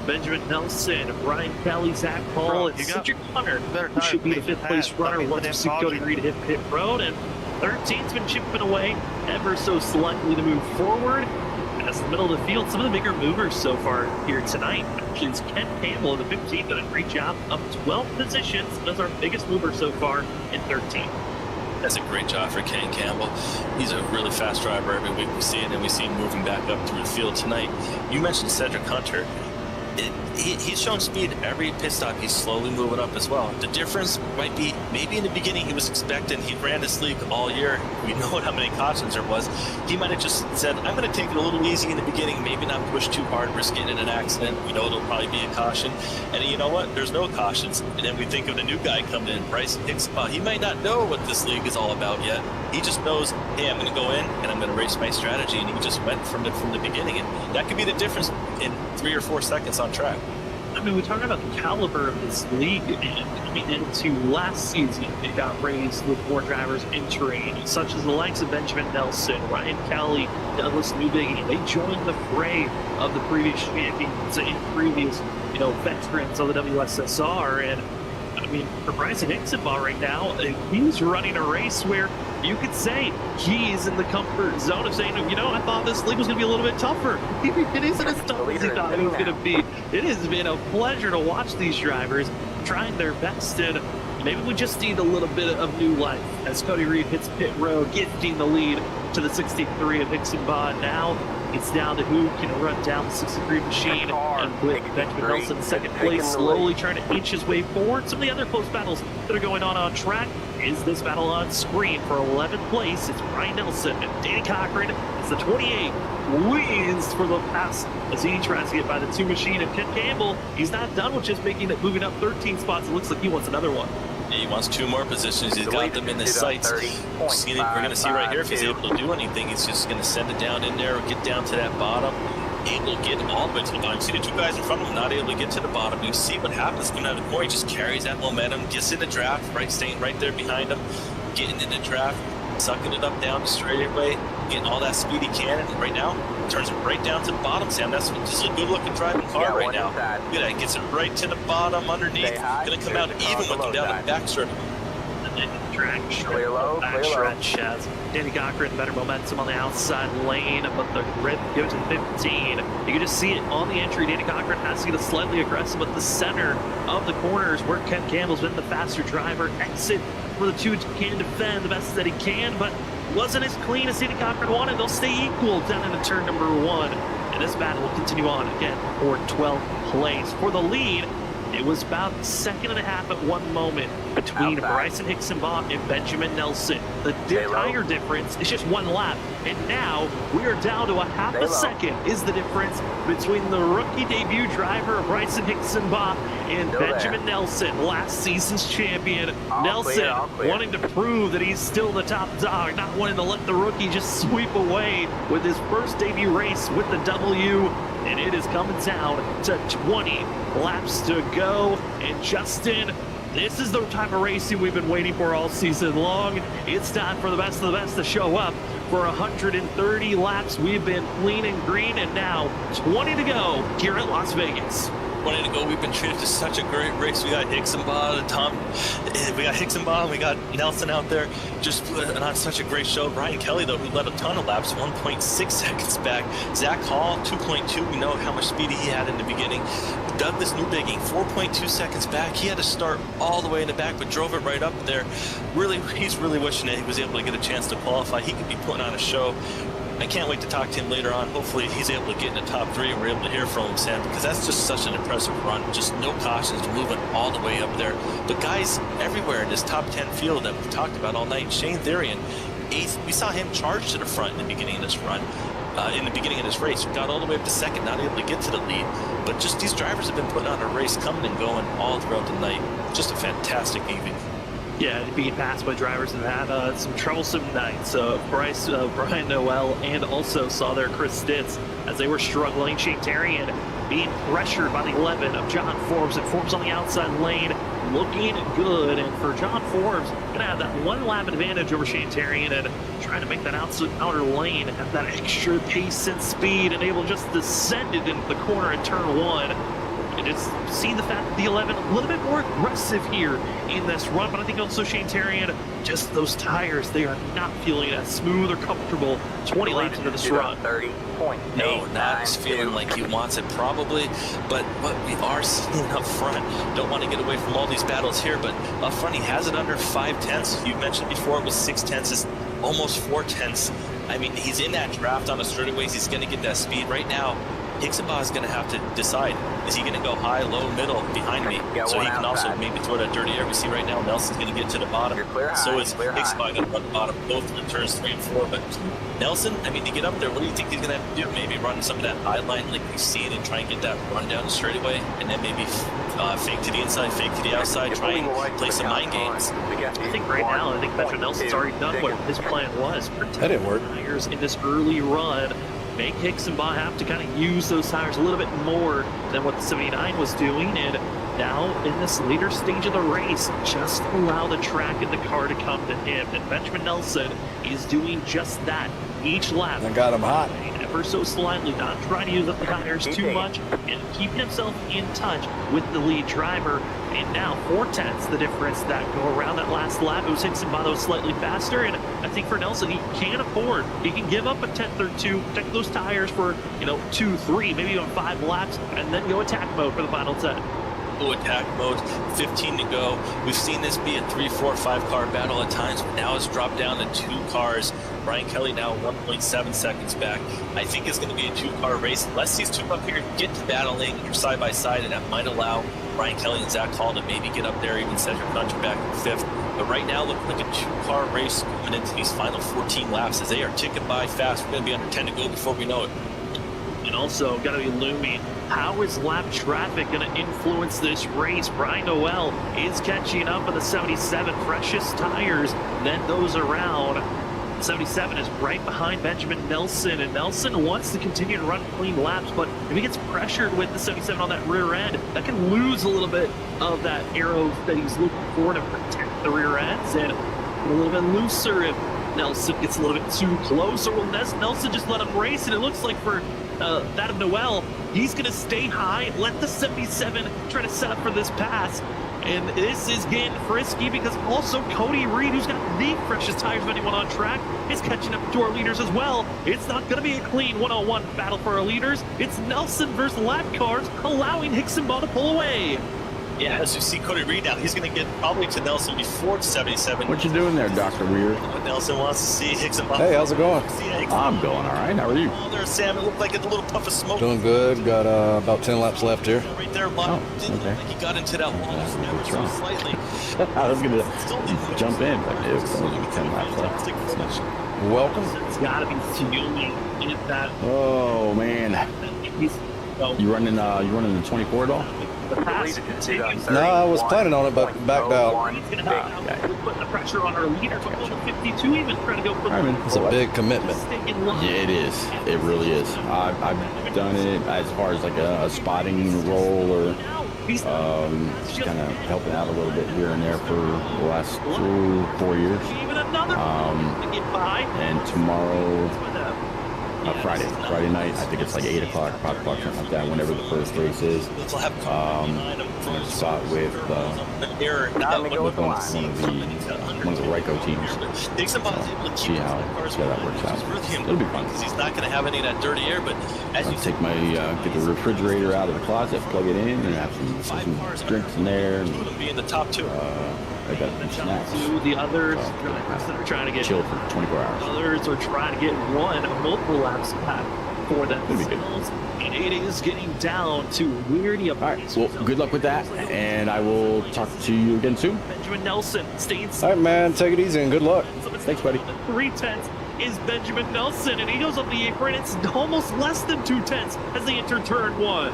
Benjamin Nelson, Brian Kelly, Zach Paul, and Cedric Hunter, who should be the 5th place runner once we see Cody Reed hit pit road. And 13's been chipping away ever so slightly to move forward. As the middle of the field, some of the bigger movers so far here tonight actually is Ken Campbell in the 15th that reach out up 12 positions. That's our biggest mover so far in 13. That's a great job for Ken Campbell. He's a really fast driver every week we see it, and we see him moving back up through the field tonight. You mentioned Cedric Hunter. He's shown speed every pit stop. He's slowly moving up as well. The difference might be maybe in the beginning he was expecting, he ran this league all year. We know how many cautions there was. He might have just said, I'm going to take it a little easy in the beginning, maybe not push too hard, risk getting in an accident. We know it'll probably be a caution. And you know what? There's no cautions. And then we think of the new guy coming in, Bryce Hicks. He might not know what this league is all about yet. He just knows, hey, I'm going to go in and I'm going to race my strategy. And he just went from the beginning. And that could be the difference in 3 or 4 seconds on track. I mean, we're talking about the caliber of this league, and coming into last season, it got raised with more drivers entering, such as the likes of Benjamin Nelson, Ryan Kelly, Douglas Newbiggie. They joined the fray of the previous champions and previous, veterans of the WSSR. And I mean, for Bryson Hickenbach right now, he's running a race where you could say he's in the comfort zone of saying, I thought this league was going to be a little bit tougher. It isn't as tough as he thought it was going to be. It has been a pleasure to watch these drivers trying their best, and maybe we just need a little bit of new life as Cody Reed hits pit road, gifting the lead to the 63 of Hickenbach. Now it's down to who can run down the 63 machine, and with Benjamin Nelson in second place, slowly trying to inch his way forward. Some of the other close battles that are going on track is this battle on screen for 11th place. It's Brian Nelson and Danny Cochran. It's the 28 wins for the pass as he tries to get by the 2 machine. And Ken Campbell, he's not done with just moving up 13 spots. It looks like he wants another one. Yeah, he wants 2 more positions. He's got them in his sights. We're going to see right here if he's able to do anything. He's just going to send it down in there or get down to that bottom. Able to get all the way to the bottom. See the 2 guys in front of him not able to get to the bottom. You see what happens coming out of the corner. He just carries that momentum, gets in the draft, right, staying right there behind him, getting in the draft, sucking it up down the straightaway, getting all that speed he can, and right now turns it right down to the bottom. Sam, that's just a good-looking driving car right now. Look at that, gets it right to the bottom underneath. Going to come out even with him down the backstretch. Clear low, backstretch as Danny Cochran better momentum on the outside lane, but the grip goes to 15. You can just see it on the entry. Danny Cochran has to get slightly aggressive, but the center of the corners where Ken Campbell's been the faster driver. Exit for the 2 can defend the best that he can, but wasn't as clean as Danny Cochran wanted. They'll stay equal down into turn number 1, and this battle will continue on again for 12th place. For the lead, it was about a second and a half at one moment between Bryson Hickenbach and Benjamin Nelson. The tire difference is just 1 lap. And now we are down to a half a second is the difference between the rookie debut driver Bryson Hickenbach and Benjamin Nelson, last season's champion. Nelson wanting to prove that he's still the top dog, not wanting to let the rookie just sweep away with his first debut race with the W. And it is coming down to 20 laps to go. And Justin, this is the type of racing we've been waiting for all season long. It's time for the best of the best to show up. For 130 laps, we've been clean and green, and now 20 to go here at Las Vegas. 20 to go. We've been treated to such a great race. We got Hickenbach, and we got Nelson out there just putting on such a great show. Ryan Kelly, though, who led a ton of laps, 1.6 seconds back. Zach Hall, 2.2. We know how much speed he had in the beginning. Douglas Newbiggie, 4.2 seconds back. He had to start all the way in the back, but drove it right up there. Really, he's really wishing that he was able to get a chance to qualify. He could be putting on a show. I can't wait to talk to him later on. Hopefully he's able to get in the top 3 and we're able to hear from him, Sam, because that's just such an impressive run. Just no cautions, moving all the way up there. But guys everywhere in this top 10 field that we've talked about all night, Shane Therian, 8th, we saw him charge to the front in the beginning of this run. In the beginning of this race, got all the way up to 2nd, not able to get to the lead. But just these drivers have been putting on a race, coming and going all throughout the night. Just a fantastic evening. Yeah, being passed by drivers that had some troublesome nights. Brian Noel, and also saw there Chris Stitz as they were struggling. Shane Therian being pressured by the 11 of John Forbes, and Forbes on the outside lane looking good. And for John Forbes, gonna have that 1 lap advantage over Shane Therian and trying to make that outer lane have that extra pace and speed and able to just descend it into the corner in turn 1. And just see the fact that the 11 a little bit more aggressive here in this run, but I think also Shane Therian, just those tires, they are not feeling as smooth or comfortable 20 laps into this run. No, not as feeling like he wants it probably, but what we are seeing up front, don't want to get away from all these battles here, but up front he has it under 5/10. You mentioned before it was 6/10, it's almost 4/10. I mean, he's in that draft on the straightaways, he's going to get that speed right now. Hixenbaugh is going to have to decide, is he going to go high, low, middle, behind me? So he can also maybe throw that dirty air. We see right now Nelson's going to get to the bottom. So is Hixenbaugh going to run the bottom, both in turns 3 and 4. But Nelson, I mean, to get up there, what do you think he's going to have to do? Maybe run some of that high line like we've seen and try and get that run down the straightaway, and then maybe fake to the inside, fake to the outside, try and play some mind games. I think right now, I think Benjamin Nelson's already done what his plan was. That didn't work. Tires in this early run. Make Hixenbaugh have to kind of use those tires a little bit more than what the 79 was doing. And now in this later stage of the race, just allow the track and the car to come to him. And Benjamin Nelson is doing just that each lap. I got him hot. Ever so slightly, not trying to use up the tires too much and keeping himself in touch with the lead driver. And now 4/10 the difference that go around that last lap. It was Hixenbaugh that was slightly faster, and I think for Nelson, he can afford. He can give up a 10th or 2, protect those tires for 2, 3, maybe even 5 laps, and then go attack mode for the final 10. Attack mode, 15 to go. We've seen this be a 3, 4, 5 car battle at times, but now it's dropped down to 2 cars. Brian Kelly now 1.7 seconds back. I think it's going to be a 2-car race. Unless these two up here get to battling or side by side, and that might allow Brian Kelly and Zach Hall to maybe get up there, even Cedric Hunter back in 5th. But right now, looking like a 2-car race coming into these final 14 laps as they are ticking by fast. We're going to be under 10 to go before we know it. And also, got to be looming. How is lap traffic going to influence this race? Brian Noel is catching up with the 77 freshest tires than those around. 77 is right behind Benjamin Nelson, and Nelson wants to continue to run clean laps, but if he gets pressured with the 77 on that rear end, that can lose a little bit of that aero that he's looking for to protect the rear ends, and a little bit looser if Nelson gets a little bit too close, or will Nelson just let him race? And it looks like for that of Noel, he's going to stay high, let the 77 try to set up for this pass. And this is getting frisky because also Cody Reed, who's got the freshest tires of anyone on track, is catching up to our leaders as well. It's not going to be a clean 101 battle for our leaders. It's Nelson versus lap cars, allowing Hixenbaugh to pull away. Yeah, as you see Cody Reed now, he's going to get probably to Nelson before 77. What you doing there, Dr. Weird? What Nelson wants to see Hixenbaugh. Hey, how's it going? I'm going all right. How are you? Oh, there's Sam. It looked like a little puff of smoke. Doing good. Got about 10 laps left here. Right there, Bob. Didn't look like he got into that wall just ever so slightly. I was going to jump in, but it was only 10 laps left. Welcome. It's got to be fueling in that. Oh, man. You running the 24 at all? The pass continues. No, I was planning on it, but backed out. He's going to put the pressure on our leader, but over 52 even trying to go for It's a big commitment. Yeah, it is. It really is. I've done it as far as like a spotting role or just kind of helping out a little bit here and there for the last 4 years. And tomorrow, Friday night, I think it's like 8 o'clock, 5 o'clock, something like that, whenever the first race is. Spot with one of the Ryko teams. See how that works out. It'll be fun. He's not going to have any of that dirty air, but as you take my get the refrigerator out of the closet, plug it in, and have some drinks in there. And, be in the top 2. I got some snacks. The others that are trying to get chill for 24 hours. Others are trying to get multiple laps back for themselves. And it is getting down to weirdly. All right. Well, good luck with that, and I will talk to you again soon. Benjamin Nelson stays. All right, man. Take it easy and good luck. Thanks, buddy. 3/10 is Benjamin Nelson, and he goes up the apron. It's almost less than 2/10 as they enter turn 1.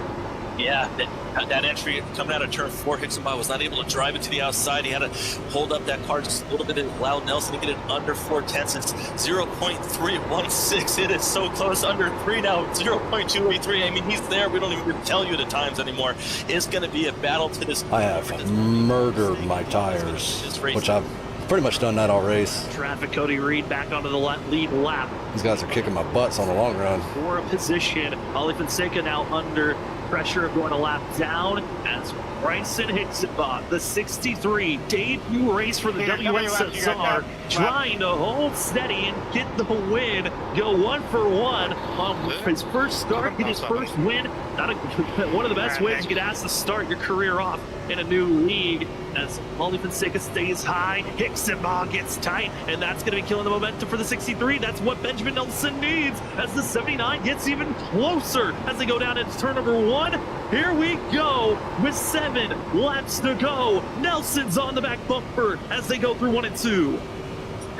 Yeah, that entry coming out of turn 4, Hixenbaugh was not able to drive it to the outside. He had to hold up that car just a little bit and allow Nelson to get it under 4/10. It's 0.316. It is so close, under 3 now, 0.283. I mean, he's there. We don't even tell you the times anymore. It's going to be a battle to this. I have murdered my tires, which I've pretty much done that all race. Traffic, Cody Reed back onto the lead lap. These guys are kicking my butts on the long run. For a position, Ollie Fonseca now under pressure of going a lap down as Bryson Hixenbach, the 63 debut race for the WSSR, trying to hold steady and get the win, go 1 for 1 on his first start, get his first win. One of the best ways you could ask to start your career off in a new league, as Paulie Fonseca stays high, Hixenbach gets tight, and that's going to be killing the momentum for the 63. That's what Benjamin Nelson needs as the 79 gets even closer as they go down into turn number 1. Here we go with 7 laps to go. Nelson's on the back bumper as they go through 1 and 2.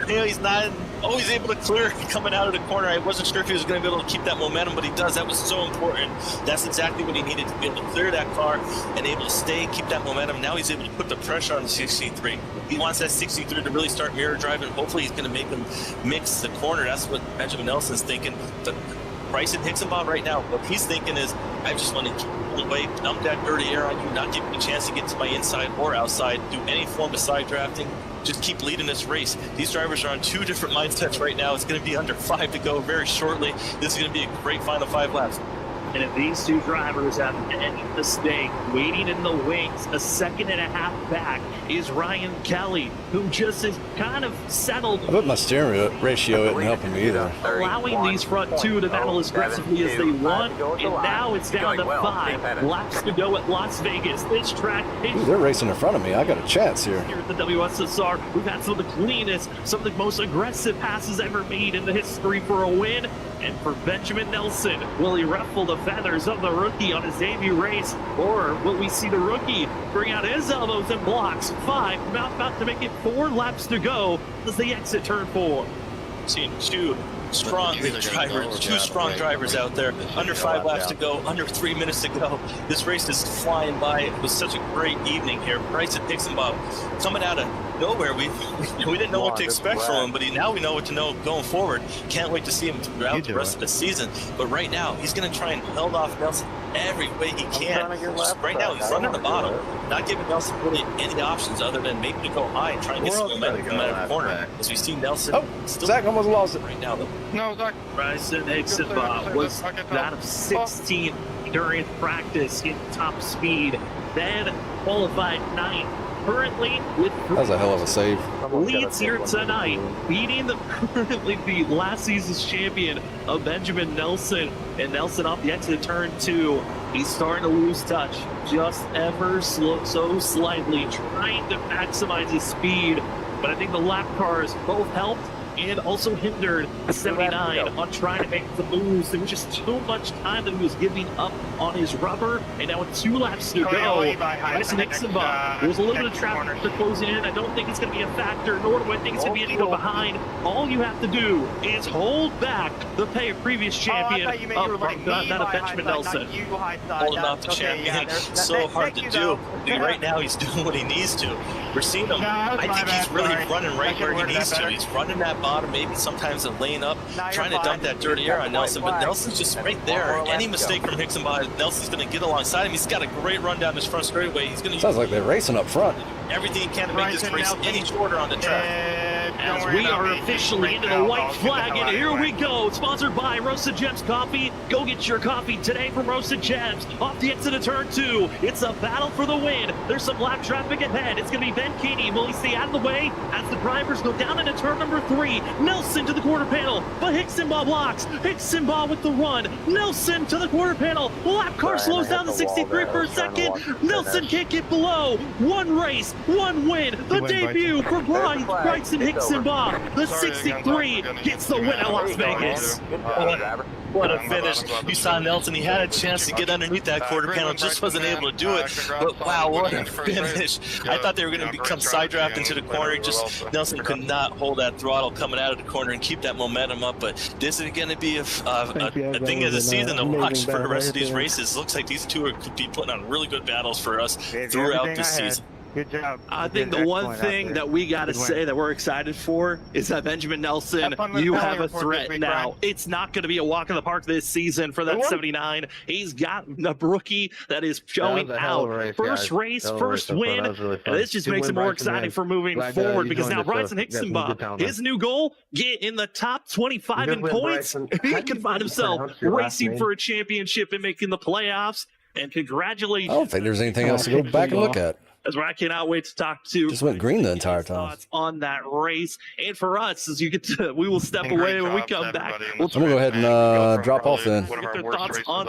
You know, he's not always able to clear coming out of the corner. I wasn't sure if he was going to be able to keep that momentum, but he does. That was so important. That's exactly what he needed, to be able to clear that car and able to stay, keep that momentum. Now he's able to put the pressure on the 63. He wants that 63 to really start mirror driving. Hopefully he's going to make him mix the corner. That's what Benjamin Nelson's thinking. But Bryson Hixenbach right now, what he's thinking is, I just want to keep pulling away, dump that dirty air on you, not give me a chance to get to my inside or outside, do any form of side drafting. Just keep leading this race. These drivers are on 2 different mindsets right now. It's going to be under 5 to go very shortly. This is going to be a great final 5 laps. And if these two drivers have any mistake, waiting in the wings, a second and a half back is Ryan Kelly, who just is kind of settled. I bet my steering ratio isn't helping me either. Allowing these front 2 to battle as aggressively as they want, and now it's down to 5 laps to go at Las Vegas. This track is... Ooh, they're racing in front of me. I got a chance here. Here at the WSSR, we've had some of the cleanest, some of the most aggressive passes ever made in the history for a win. And for Benjamin Nelson, will he ruffle the feathers of the rookie on his debut race? Or will we see the rookie bring out his elbows and blocks? 5, about to make it 4 laps to go as they exit turn 4. Seeing 2 strong drivers, 2 strong drivers out there. Under 5 laps to go, under 3 minutes to go. This race is flying by. It was such a great evening here. Bryson Hixenbach coming out of nowhere. We didn't know what to expect from him, but now we know what to know going forward. Can't wait to see him throughout the rest of the season. But right now, he's going to try and hold off Nelson every way he can. Right now, he's running the bottom, not giving Nelson really any options other than maybe to go high and try and get some momentum coming out of the corner. As we see Nelson still Zach almost lost it right now, though. No, Zach. Bryson Hixenbach was that of 16 during practice in top speed, then qualified 9th. Currently with that was a hell of a save. leads here tonight, beating currently the last season's champion of Benjamin Nelson. And Nelson off the exit of turn 2. He's starting to lose touch just ever so slightly, trying to maximize his speed. But I think the lap cars both helped and also hindered the 79 on trying to make the moves. There was just too much time that he was giving up on his rubber, and now with 2 laps to go, Bryson Hixenbach, there's a little bit of traffic for closing in. I don't think it's going to be a factor, nor do I think it's going to be anyone behind. All you have to do is hold back the previous champion of Benjamin Nelson. Holding off the champion, so hard to do. Right now, he's doing what he needs to. We're seeing him. I think he's really running right where he needs to. He's running that bottom, maybe sometimes a lane up, trying to dump that dirty air on Nelson, but Nelson's just right there. Any mistake from Hixenbach, Nelson's going to get alongside him. He's got a great run down this front straightaway. He's going to sounds like they're racing up front. Everything he can to make this race any shorter on the track. As we are officially into the white flag, and here we go. Sponsored by Roasted Gems Coffee. Go get your coffee today from Roasted Gems. Off the exit of turn 2, it's a battle for the win. There's some lap traffic ahead. It's going to be Ben Keeney. Will he stay out of the way as the drivers go down into turn number 3? Nelson to the quarter panel, but Hixenbach blocks. Hixenbach with the run. Nelson to the quarter panel. Lap car slows down to 63 for a second. Nelson can't get below. 1 race, 1 win. The debut for Bryson Hixenbach. The 63 gets the win at Las Vegas. What a finish. You saw Nelson. He had a chance to get underneath that quarter panel, just wasn't able to do it. But wow, what a finish. I thought they were going to become side draft into the corner. Just Nelson could not hold that throttle coming out of the corner and keep that momentum up. But this is going to be a thing of the season to watch for the rest of these races. Looks like these two could be putting on really good battles for us throughout this season. Good job. I think the one thing that we got to say that we're excited for is that Benjamin Nelson, you have a threat now. It's not going to be a walk in the park this season for that 79. He's got a rookie that is showing out. First race, first win. And this just makes it more exciting for moving forward because now Bryson Hixenbach, his new goal, get in the top 25 in points. He can find himself racing for a championship and making the playoffs. And congratulations. I don't think there's anything else to go back and look at. That's why I cannot wait to talk to. Just went green the entire time. Thoughts on that race, and for us, as you get to, we will step away when we come back. I'm gonna go ahead and drop off then. Get their thoughts on.